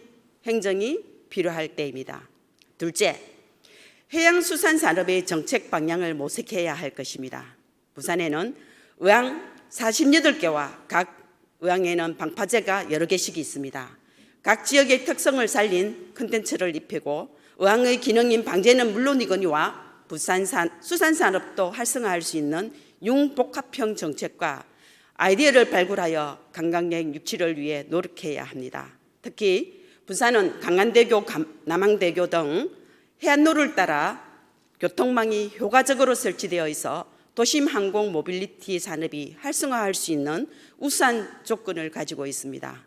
Speaker 14: 행정이 필요할 때입니다. 둘째, 해양수산산업의 정책 방향을 모색해야 할 것입니다. 부산에는 의왕 48개와 각 의왕에는 방파제가 여러 개씩 있습니다. 각 지역의 특성을 살린 콘텐츠를 입히고 의왕의 기능인 방제는 물론이거니와 부산 수산산업도 활성화할 수 있는 융복합형 정책과 아이디어를 발굴하여 관광객 유치를 위해 노력해야 합니다. 특히 부산은 강안대교, 남항대교 등 해안로를 따라 교통망이 효과적으로 설치되어 있어 도심 항공 모빌리티 산업이 활성화할 수 있는 우수한 조건을 가지고 있습니다.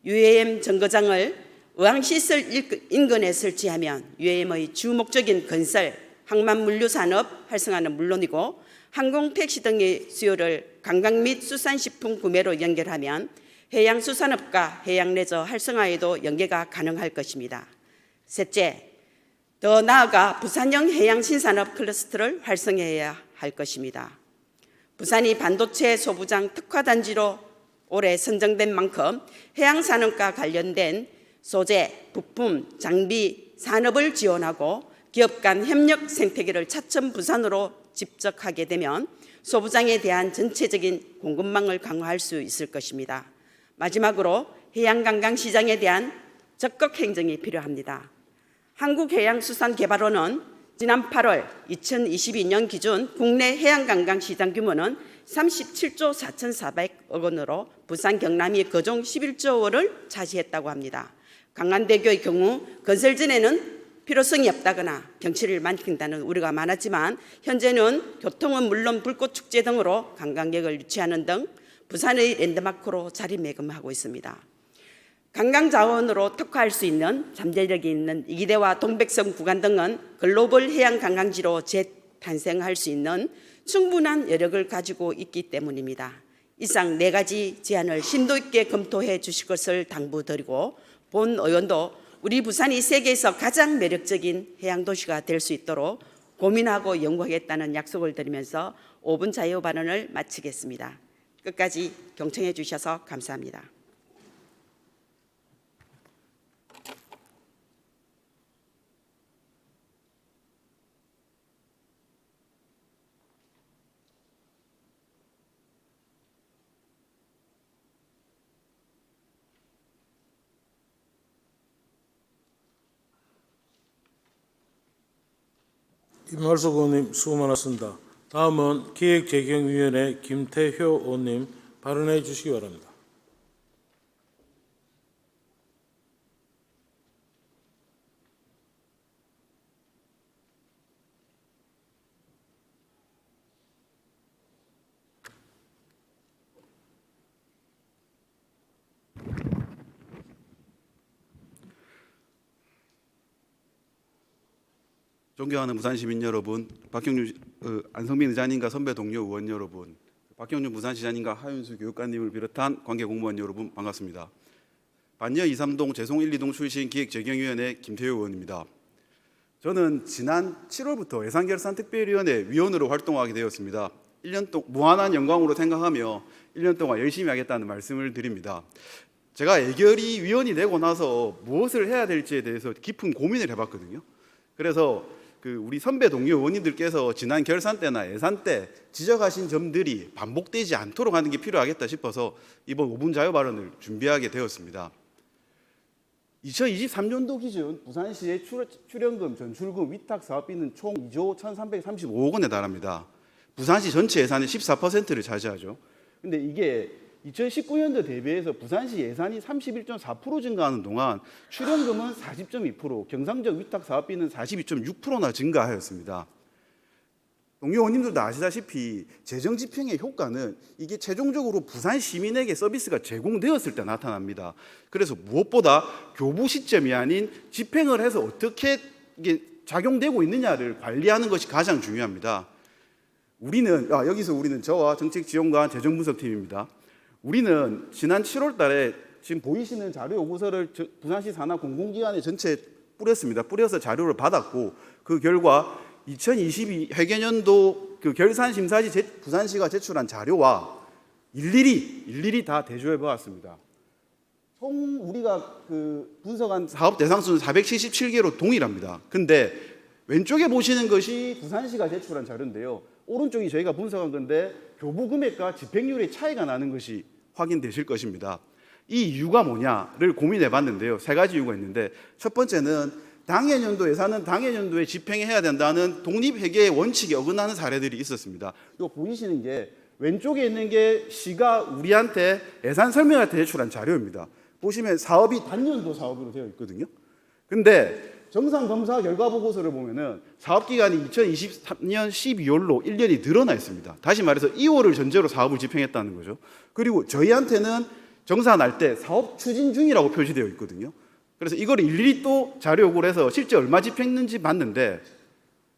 Speaker 14: UAM 정거장을 의왕시설 인근에 설치하면 UAM의 주 목적인 건설, 항만 물류 산업 활성화는 물론이고 항공 택시 등의 수요를 관광 및 수산식품 구매로 연결하면 해양수산업과 해양레저 활성화에도 연계가 가능할 것입니다. 셋째, 더 나아가 부산형 해양신산업 클러스터를 활성화해야 할 것입니다. 부산이 반도체 소부장 특화단지로 올해 선정된 만큼 해양산업과 관련된 소재, 부품, 장비, 산업을 지원하고 기업 간 협력 생태계를 차츰 부산으로 집적하게 되면 소부장에 대한 전체적인 공급망을 강화할 수 있을 것입니다. 마지막으로 해양관광시장에 대한 적극 행정이 필요합니다. 한국해양수산개발원은 지난 8월 2022년 기준 국내 해양관광시장 규모는 37조 4,400억 원으로 부산 경남이 그중 11조 원을 차지했다고 합니다. 강안대교의 경우 건설 전에는 필요성이 없다거나 경치를 만든다는 우려가 많았지만 현재는 교통은 물론 불꽃축제 등으로 관광객을 유치하는 등 부산의 랜드마크로 자리매김하고 있습니다. 관광자원으로 특화할 수 있는 잠재력이 있는 이기대와 동백섬 구간 등은 글로벌 해양관광지로 재탄생할 수 있는 충분한 여력을 가지고 있기 때문입니다. 이상 4가지 제안을 심도 있게 검토해 주실 것을 당부드리고 본 의원도 우리 부산이 세계에서 가장 매력적인 해양도시가 될 수 있도록 고민하고 연구하겠다는 약속을 드리면서 5분 자유 발언을 마치겠습니다. 끝까지 경청해 주셔서 감사합니다.
Speaker 2: 임말숙 의원님 수고 많았습니다. 다음은 기획재경위원회 김태효 의원님 발언해 주시기 바랍니다.
Speaker 1: 존경하는 부산 시민 여러분, 안성민 의장님과 선배 동료 의원 여러분, 박경준 부산시장님과 하윤수 교육관님을 비롯한 관계 공무원 여러분 반갑습니다. 반여 2, 3동 재송 1, 2동 출신 기획재경위원회 김태효 의원입니다. 저는 지난 7월부터 예산결산특별위원회 위원으로 활동하게 되었습니다. 1년 동안 무한한 영광으로 생각하며 1년 동안 열심히 하겠다는 말씀을 드립니다. 제가 예결위 위원이 되고 나서 무엇을 해야 될지에 대해서 깊은 고민을 해봤거든요. 그래서 우리 선배 동료 의원님들께서 지난 결산 때나 예산 때 지적하신 점들이 반복되지 않도록 하는 게 필요하겠다 싶어서 이번 5분 자유 발언을 준비하게 되었습니다. 2023년도 기준 부산시의 출연금, 전출금, 위탁 사업비는 총 2조 1,335억 원에 달합니다. 부산시 전체 예산의 14%를 차지하죠. 근데 이게 2019년도 대비해서 부산시 예산이 31.4% 증가하는 동안 출연금은 40.2%, 경상적 위탁 사업비는 42.6%나 증가하였습니다. 동료 의원님들도 아시다시피 재정 집행의 효과는 이게 최종적으로 부산 시민에게 서비스가 제공되었을 때 나타납니다. 그래서 무엇보다 교부 시점이 아닌 집행을 해서 어떻게 이게 작용되고 있느냐를 관리하는 것이 가장 중요합니다. 여기서 우리는 저와 정책지원관 재정분석팀입니다. 우리는 지난 7월 달에 지금 보이시는 자료 요구서를 부산시 산하 공공기관에 전체 뿌렸습니다. 뿌려서 자료를 받았고 그 결과 2022 회계년도 결산심사 시 부산시가 제출한 자료와 일일이 다 대조해 보았습니다. 총 우리가 분석한 사업 대상수는 477개로 동일합니다. 근데 왼쪽에 보시는 것이 부산시가 제출한 자료인데요. 오른쪽이 저희가 분석한 건데 교부 금액과 집행률의 차이가 나는 것이 확인되실 것입니다. 이 이유가 뭐냐를 고민해 봤는데요. 3가지 이유가 있는데 첫 번째는 당해년도 예산은 당해년도에 집행해야 된다는 독립회계의 원칙에 어긋나는 사례들이 있었습니다. 이 보이시는 게 왼쪽에 있는 게 시가 우리한테 예산 설명할 때 제출한 자료입니다. 보시면 사업이 단년도 사업으로 되어 있거든요. 근데 정상검사 결과보고서를 보면은 사업기간이 2023년 12월로 1년이 늘어나 있습니다. 다시 말해서 2월을 전제로 사업을 집행했다는 거죠. 그리고 저희한테는 정사 날 때 사업 추진 중이라고 표시되어 있거든요. 그래서 이걸 일일이 또 자료 요구를 해서 실제 얼마 집행했는지 봤는데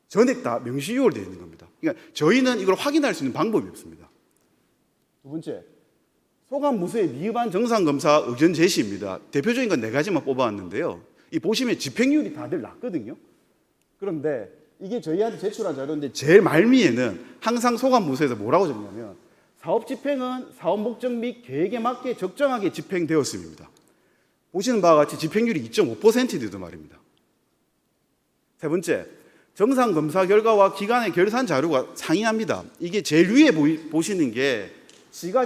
Speaker 1: 전액 다 명시유월 되어 있는 겁니다. 그러니까 저희는 이걸 확인할 수 있는 방법이 없습니다. 두 번째, 소관 무수에 미흡한 정상검사 의견 제시입니다. 대표적인 건 4가지만 뽑아왔는데요. 이 보시면 집행률이 다들 낮거든요. 그런데 이게 저희한테 제출한 자료인데 제일 말미에는 항상 소관 무수에서 뭐라고 적냐면 사업 집행은 사업 목적 및 계획에 맞게 적정하게 집행되었습니다. 보시는 바와 같이 집행률이 2.5%이도 말입니다. 세 번째, 정상 검사 결과와 기관의 결산 자료가 상이합니다. 이게 제일 위에 보시는 게 지가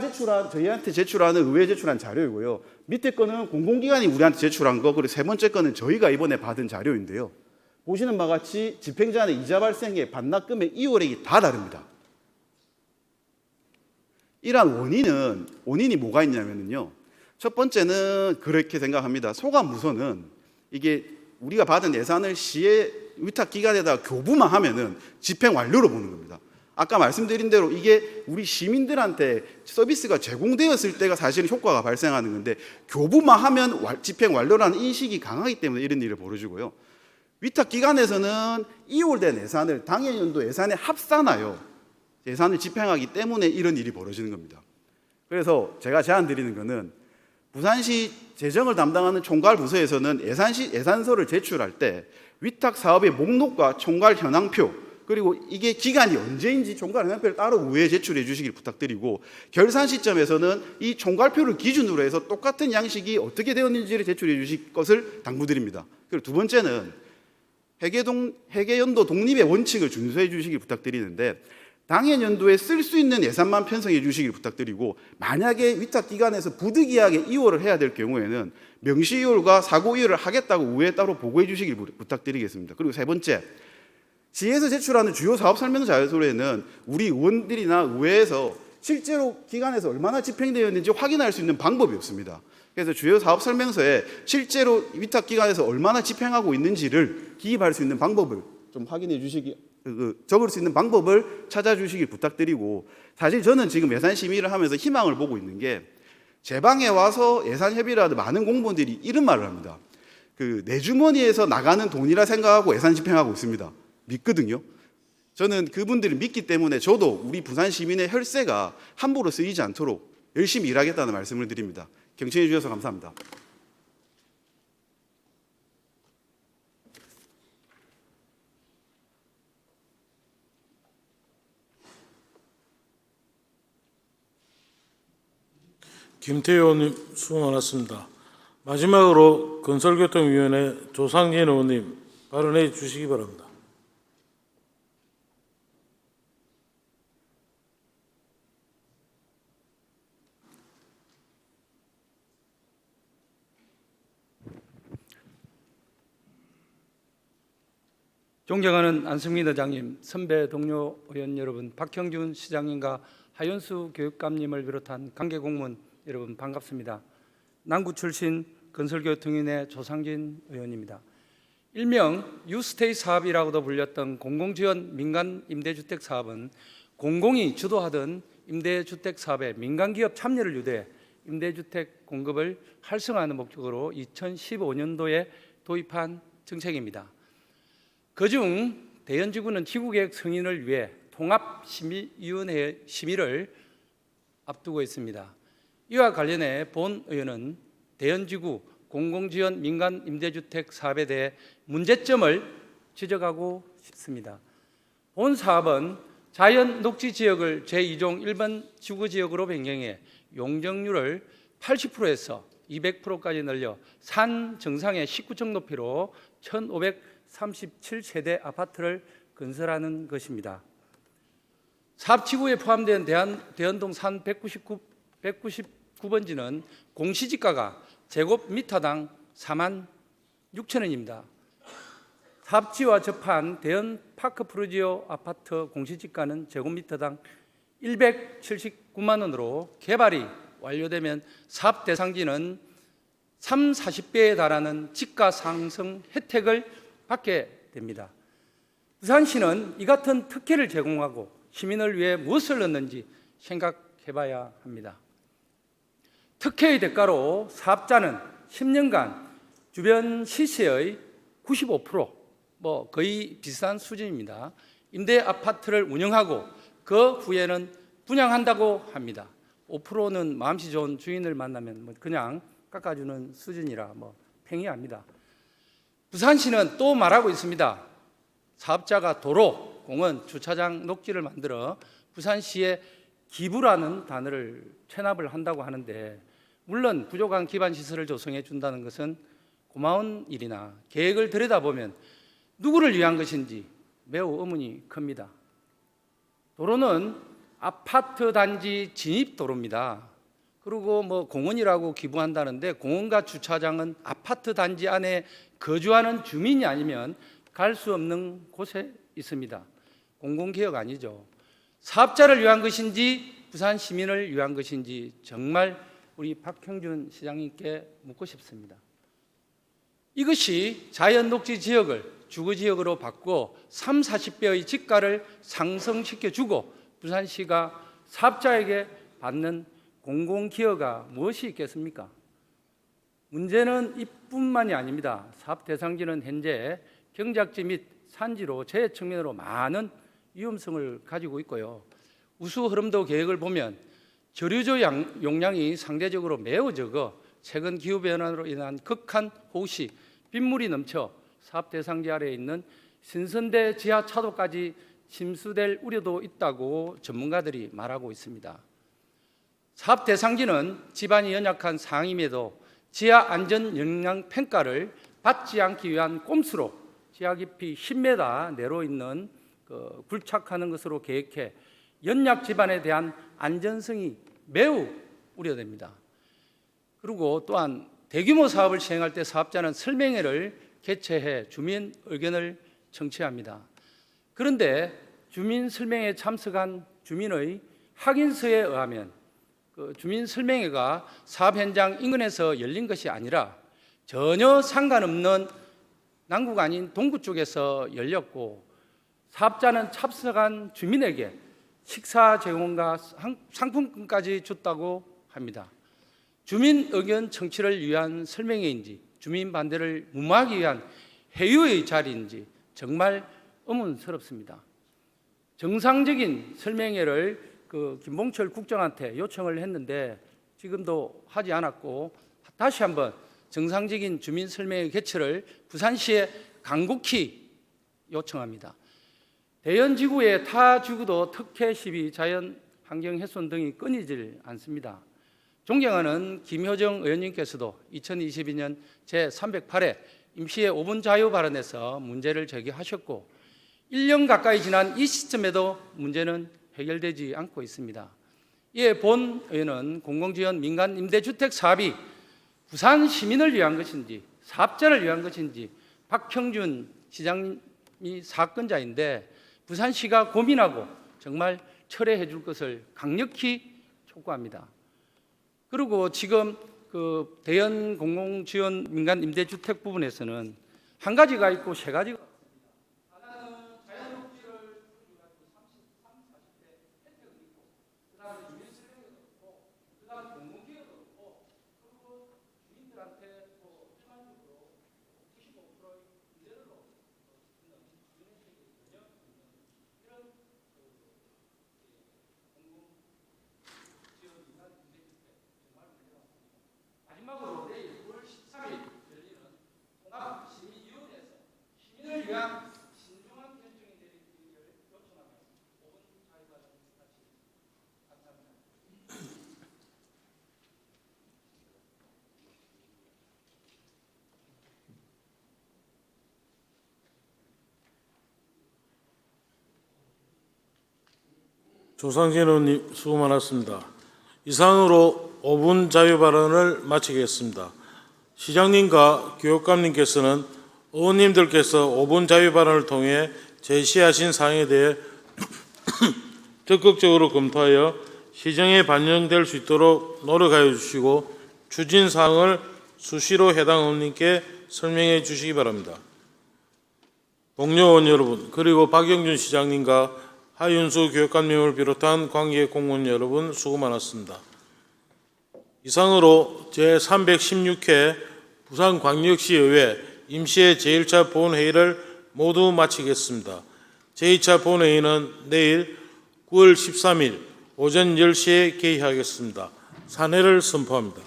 Speaker 1: 저희한테 제출하는 의회에 제출한 자료이고요. 밑에 거는 공공기관이 우리한테 제출한 거, 그리고 세 번째 거는 저희가 이번에 받은 자료인데요. 보시는 바와 같이 집행자의 이자 발생의 반납금의 이월액이 다 다릅니다. 이러한 원인이 뭐가 있냐면요. 첫 번째는 그렇게 생각합니다. 소관부서는 이게 우리가 받은 예산을 시의 위탁기관에다가 교부만 하면은 집행 완료로 보는 겁니다. 아까 말씀드린 대로 이게 우리 시민들한테 서비스가 제공되었을 때가 사실 효과가 발생하는 건데 교부만 하면 집행 완료라는 인식이 강하기 때문에 이런 일을 벌어지고요. 위탁기관에서는 이월된 예산을 당해 연도 예산에 합산하여 예산을 집행하기 때문에 이런 일이 벌어지는 겁니다. 그래서 제가 제안드리는 거는 부산시 재정을 담당하는 총괄부서에서는 예산서를 제출할 때 위탁 사업의 목록과 총괄 현황표 그리고 이게 기간이 언제인지 총괄 현황표를 따로 우회에 제출해 주시길 부탁드리고 결산 시점에서는 이 총괄표를 기준으로 해서 똑같은 양식이 어떻게 되었는지를 제출해 주실 것을 당부드립니다. 그리고 두 번째는 회계연도 독립의 원칙을 준수해 주시길 부탁드리는데 당해 연도에 쓸 수 있는 예산만 편성해 주시길 부탁드리고 만약에 위탁기관에서 부득이하게 이월을 해야 될 경우에는 명시 이월과 사고 이월을 하겠다고 우회에 따로 보고해 주시길 부탁드리겠습니다. 그리고 세 번째, 시에서 제출하는 주요 사업 설명 자료서에는 우리 의원들이나 의회에서 실제로 기관에서 얼마나 집행되었는지 확인할 수 있는 방법이 없습니다. 그래서 주요 사업 설명서에 실제로 위탁기관에서 얼마나 집행하고 있는지를 기입할 수 있는 방법을 좀 확인해 주시기 적을 수 있는 방법을 찾아주시길 부탁드리고 사실 저는 지금 예산 심의를 하면서 희망을 보고 있는 게 제 방에 와서 예산 협의를 하는 많은 공무원들이 이런 말을 합니다. 내 주머니에서 나가는 돈이라 생각하고 예산 집행하고 있습니다. 믿거든요. 저는 그분들을 믿기 때문에 저도 우리 부산 시민의 혈세가 함부로 쓰이지 않도록 열심히 일하겠다는 말씀을 드립니다. 경청해 주셔서 감사합니다.
Speaker 2: 김태희 의원님 수고 많았습니다. 마지막으로 건설교통위원회 조상진 의원님 발언해 주시기 바랍니다.
Speaker 15: 존경하는 안승민 의장님, 선배 동료 의원 여러분, 박형준 시장님과 하윤수 교육감님을 비롯한 관계 공무원 여러분 반갑습니다. 남구 출신 건설교통위원회 조상진 의원입니다. 일명 유스테이 사업이라고도 불렸던 공공지원 민간 임대주택 사업은 공공이 주도하던 임대주택 사업에 민간기업 참여를 유도해 임대주택 공급을 활성화하는 목적으로 2015년도에 도입한 정책입니다. 그중 대연지구는 지구계획 승인을 위해 통합심의위원회 심의를 앞두고 있습니다. 이와 관련해 본 의원은 대연지구 공공지원 민간 임대주택 사업에 대해 문제점을 지적하고 싶습니다. 본 사업은 자연 녹지 지역을 제2종 1번 지구지역으로 변경해 용적률을 80%에서 200%까지 늘려 산 정상의 19층 높이로 1,537세대 아파트를 건설하는 것입니다. 사업지구에 포함된 대연동 산 199번지는 공시지가가 제곱미터당 46,000원입니다. 사업지와 접한 대연 파크 프루지오 아파트 공시지가는 제곱미터당 179만 원으로 개발이 완료되면 사업 대상지는 30-40배에 달하는 지가 상승 혜택을 받게 됩니다. 부산시는 이 같은 특혜를 제공하고 시민을 위해 무엇을 넣는지 생각해 봐야 합니다. 특혜의 대가로 사업자는 10년간 주변 시세의 95%, 거의 비슷한 수준입니다. 임대 아파트를 운영하고 그 후에는 분양한다고 합니다. 5%는 마음씨 좋은 주인을 만나면 그냥 깎아주는 수준이라 팽이합니다. 부산시는 또 말하고 있습니다. 사업자가 도로, 공원, 주차장, 녹지를 만들어 부산시에 기부라는 단어를 체납을 한다고 하는데 물론 부족한 기반 시설을 조성해 준다는 것은 고마운 일이나 계획을 들여다보면 누구를 위한 것인지 매우 의문이 큽니다. 도로는 아파트 단지 진입 도로입니다. 그리고 뭐 공원이라고 기부한다는데 공원과 주차장은 아파트 단지 안에 거주하는 주민이 아니면 갈 수 없는 곳에 있습니다. 공공기업 아니죠. 사업자를 위한 것인지 부산 시민을 위한 것인지 정말 우리 박형준 시장님께 묻고 싶습니다. 이것이 자연 녹지 지역을 주거지역으로 바꾸어 3, 40배의 집가를 상승시켜주고 부산시가 사업자에게 받는 공공기여가 무엇이 있겠습니까? 문제는 이뿐만이 아닙니다. 사업 대상지는 현재 경작지 및 산지로 재해 측면으로 많은 위험성을 가지고 있고요. 우수 흐름도 계획을 보면 저류조 용량이 상대적으로 매우 적어 최근 기후변화로 인한 극한 호우 시 빗물이 넘쳐 사업 대상지 아래에 있는 신선대 지하 차도까지 침수될 우려도 있다고 전문가들이 말하고 있습니다. 사업 대상지는 지반이 연약한 상임에도 지하 안전 영향 평가를 받지 않기 위한 꼼수로 지하 깊이 10m 내로 있는 굴착하는 것으로 계획해 연약 지반에 대한 안전성이 매우 우려됩니다. 그리고 또한 대규모 사업을 시행할 때 사업자는 설명회를 개최해 주민 의견을 청취합니다. 그런데 주민 설명회에 참석한 주민의 확인서에 의하면 주민 설명회가 사업 현장 인근에서 열린 것이 아니라 전혀 상관없는 남구가 아닌 동구 쪽에서 열렸고 사업자는 참석한 주민에게 식사 제공과 상품권까지 줬다고 합니다. 주민 의견 청취를 위한 설명회인지 주민 반대를 무마하기 위한 회유의 자리인지 정말 의문스럽습니다. 정상적인 설명회를 김봉철 국장한테 요청을 했는데 지금도 하지 않았고 다시 한번 정상적인 주민 설명회 개최를 부산시에 간곡히 요청합니다. 대연지구의 타 지구도 특혜 시비, 자연 환경 훼손 등이 끊이질 않습니다. 존경하는 김효정 의원님께서도 2022년 제308회 임시의 5분 자유 발언에서 문제를 제기하셨고 1년 가까이 지난 이 시점에도 문제는 해결되지 않고 있습니다. 이에 본 의원은 공공지원 민간 임대주택 사업이 부산 시민을 위한 것인지 사업자를 위한 것인지 박형준 시장이 사건자인데 부산시가 고민하고 정말 철회해 줄 것을 강력히 촉구합니다. 그리고 지금 대연 공공지원 민간 임대주택 부분에서는 한 가지가 있고 세 가지가 하나는 자연녹지를 가지고 30, 40대 혜택이 있고 그다음에 주민설명회도 없고 그다음에 공공기여도 없고 그리고 주민들한테 일반적으로 95%의 임대료로 주는 주민세액이 전혀 없는 이런 공공지원 민간 임대주택 정말 문제가 많습니다. 마지막으로 내일 9월 13일 열리는 통합시민위원회에서 시민을 위한 신중한 결정이 내리기를 요청하며 5분 자유발언 마치겠습니다. 감사합니다.
Speaker 2: 조상진 의원님 수고 많았습니다. 이상으로 5분 자유 발언을 마치겠습니다. 시장님과 교육감님께서는 의원님들께서 5분 자유 발언을 통해 제시하신 사항에 대해 적극적으로 검토하여 시정에 반영될 수 있도록 노력하여 주시고 추진 사항을 수시로 해당 의원님께 설명해 주시기 바랍니다. 동료 의원 여러분, 그리고 박영준 시장님과 하윤수 교육감님을 비롯한 관계 공무원 여러분 수고 많았습니다. 이상으로 제316회 부산광역시의회 임시의 제1차 본회의를 모두 마치겠습니다. 제2차 본회의는 내일 9월 13일 오전 10시에 개의하겠습니다. 산회를 선포합니다.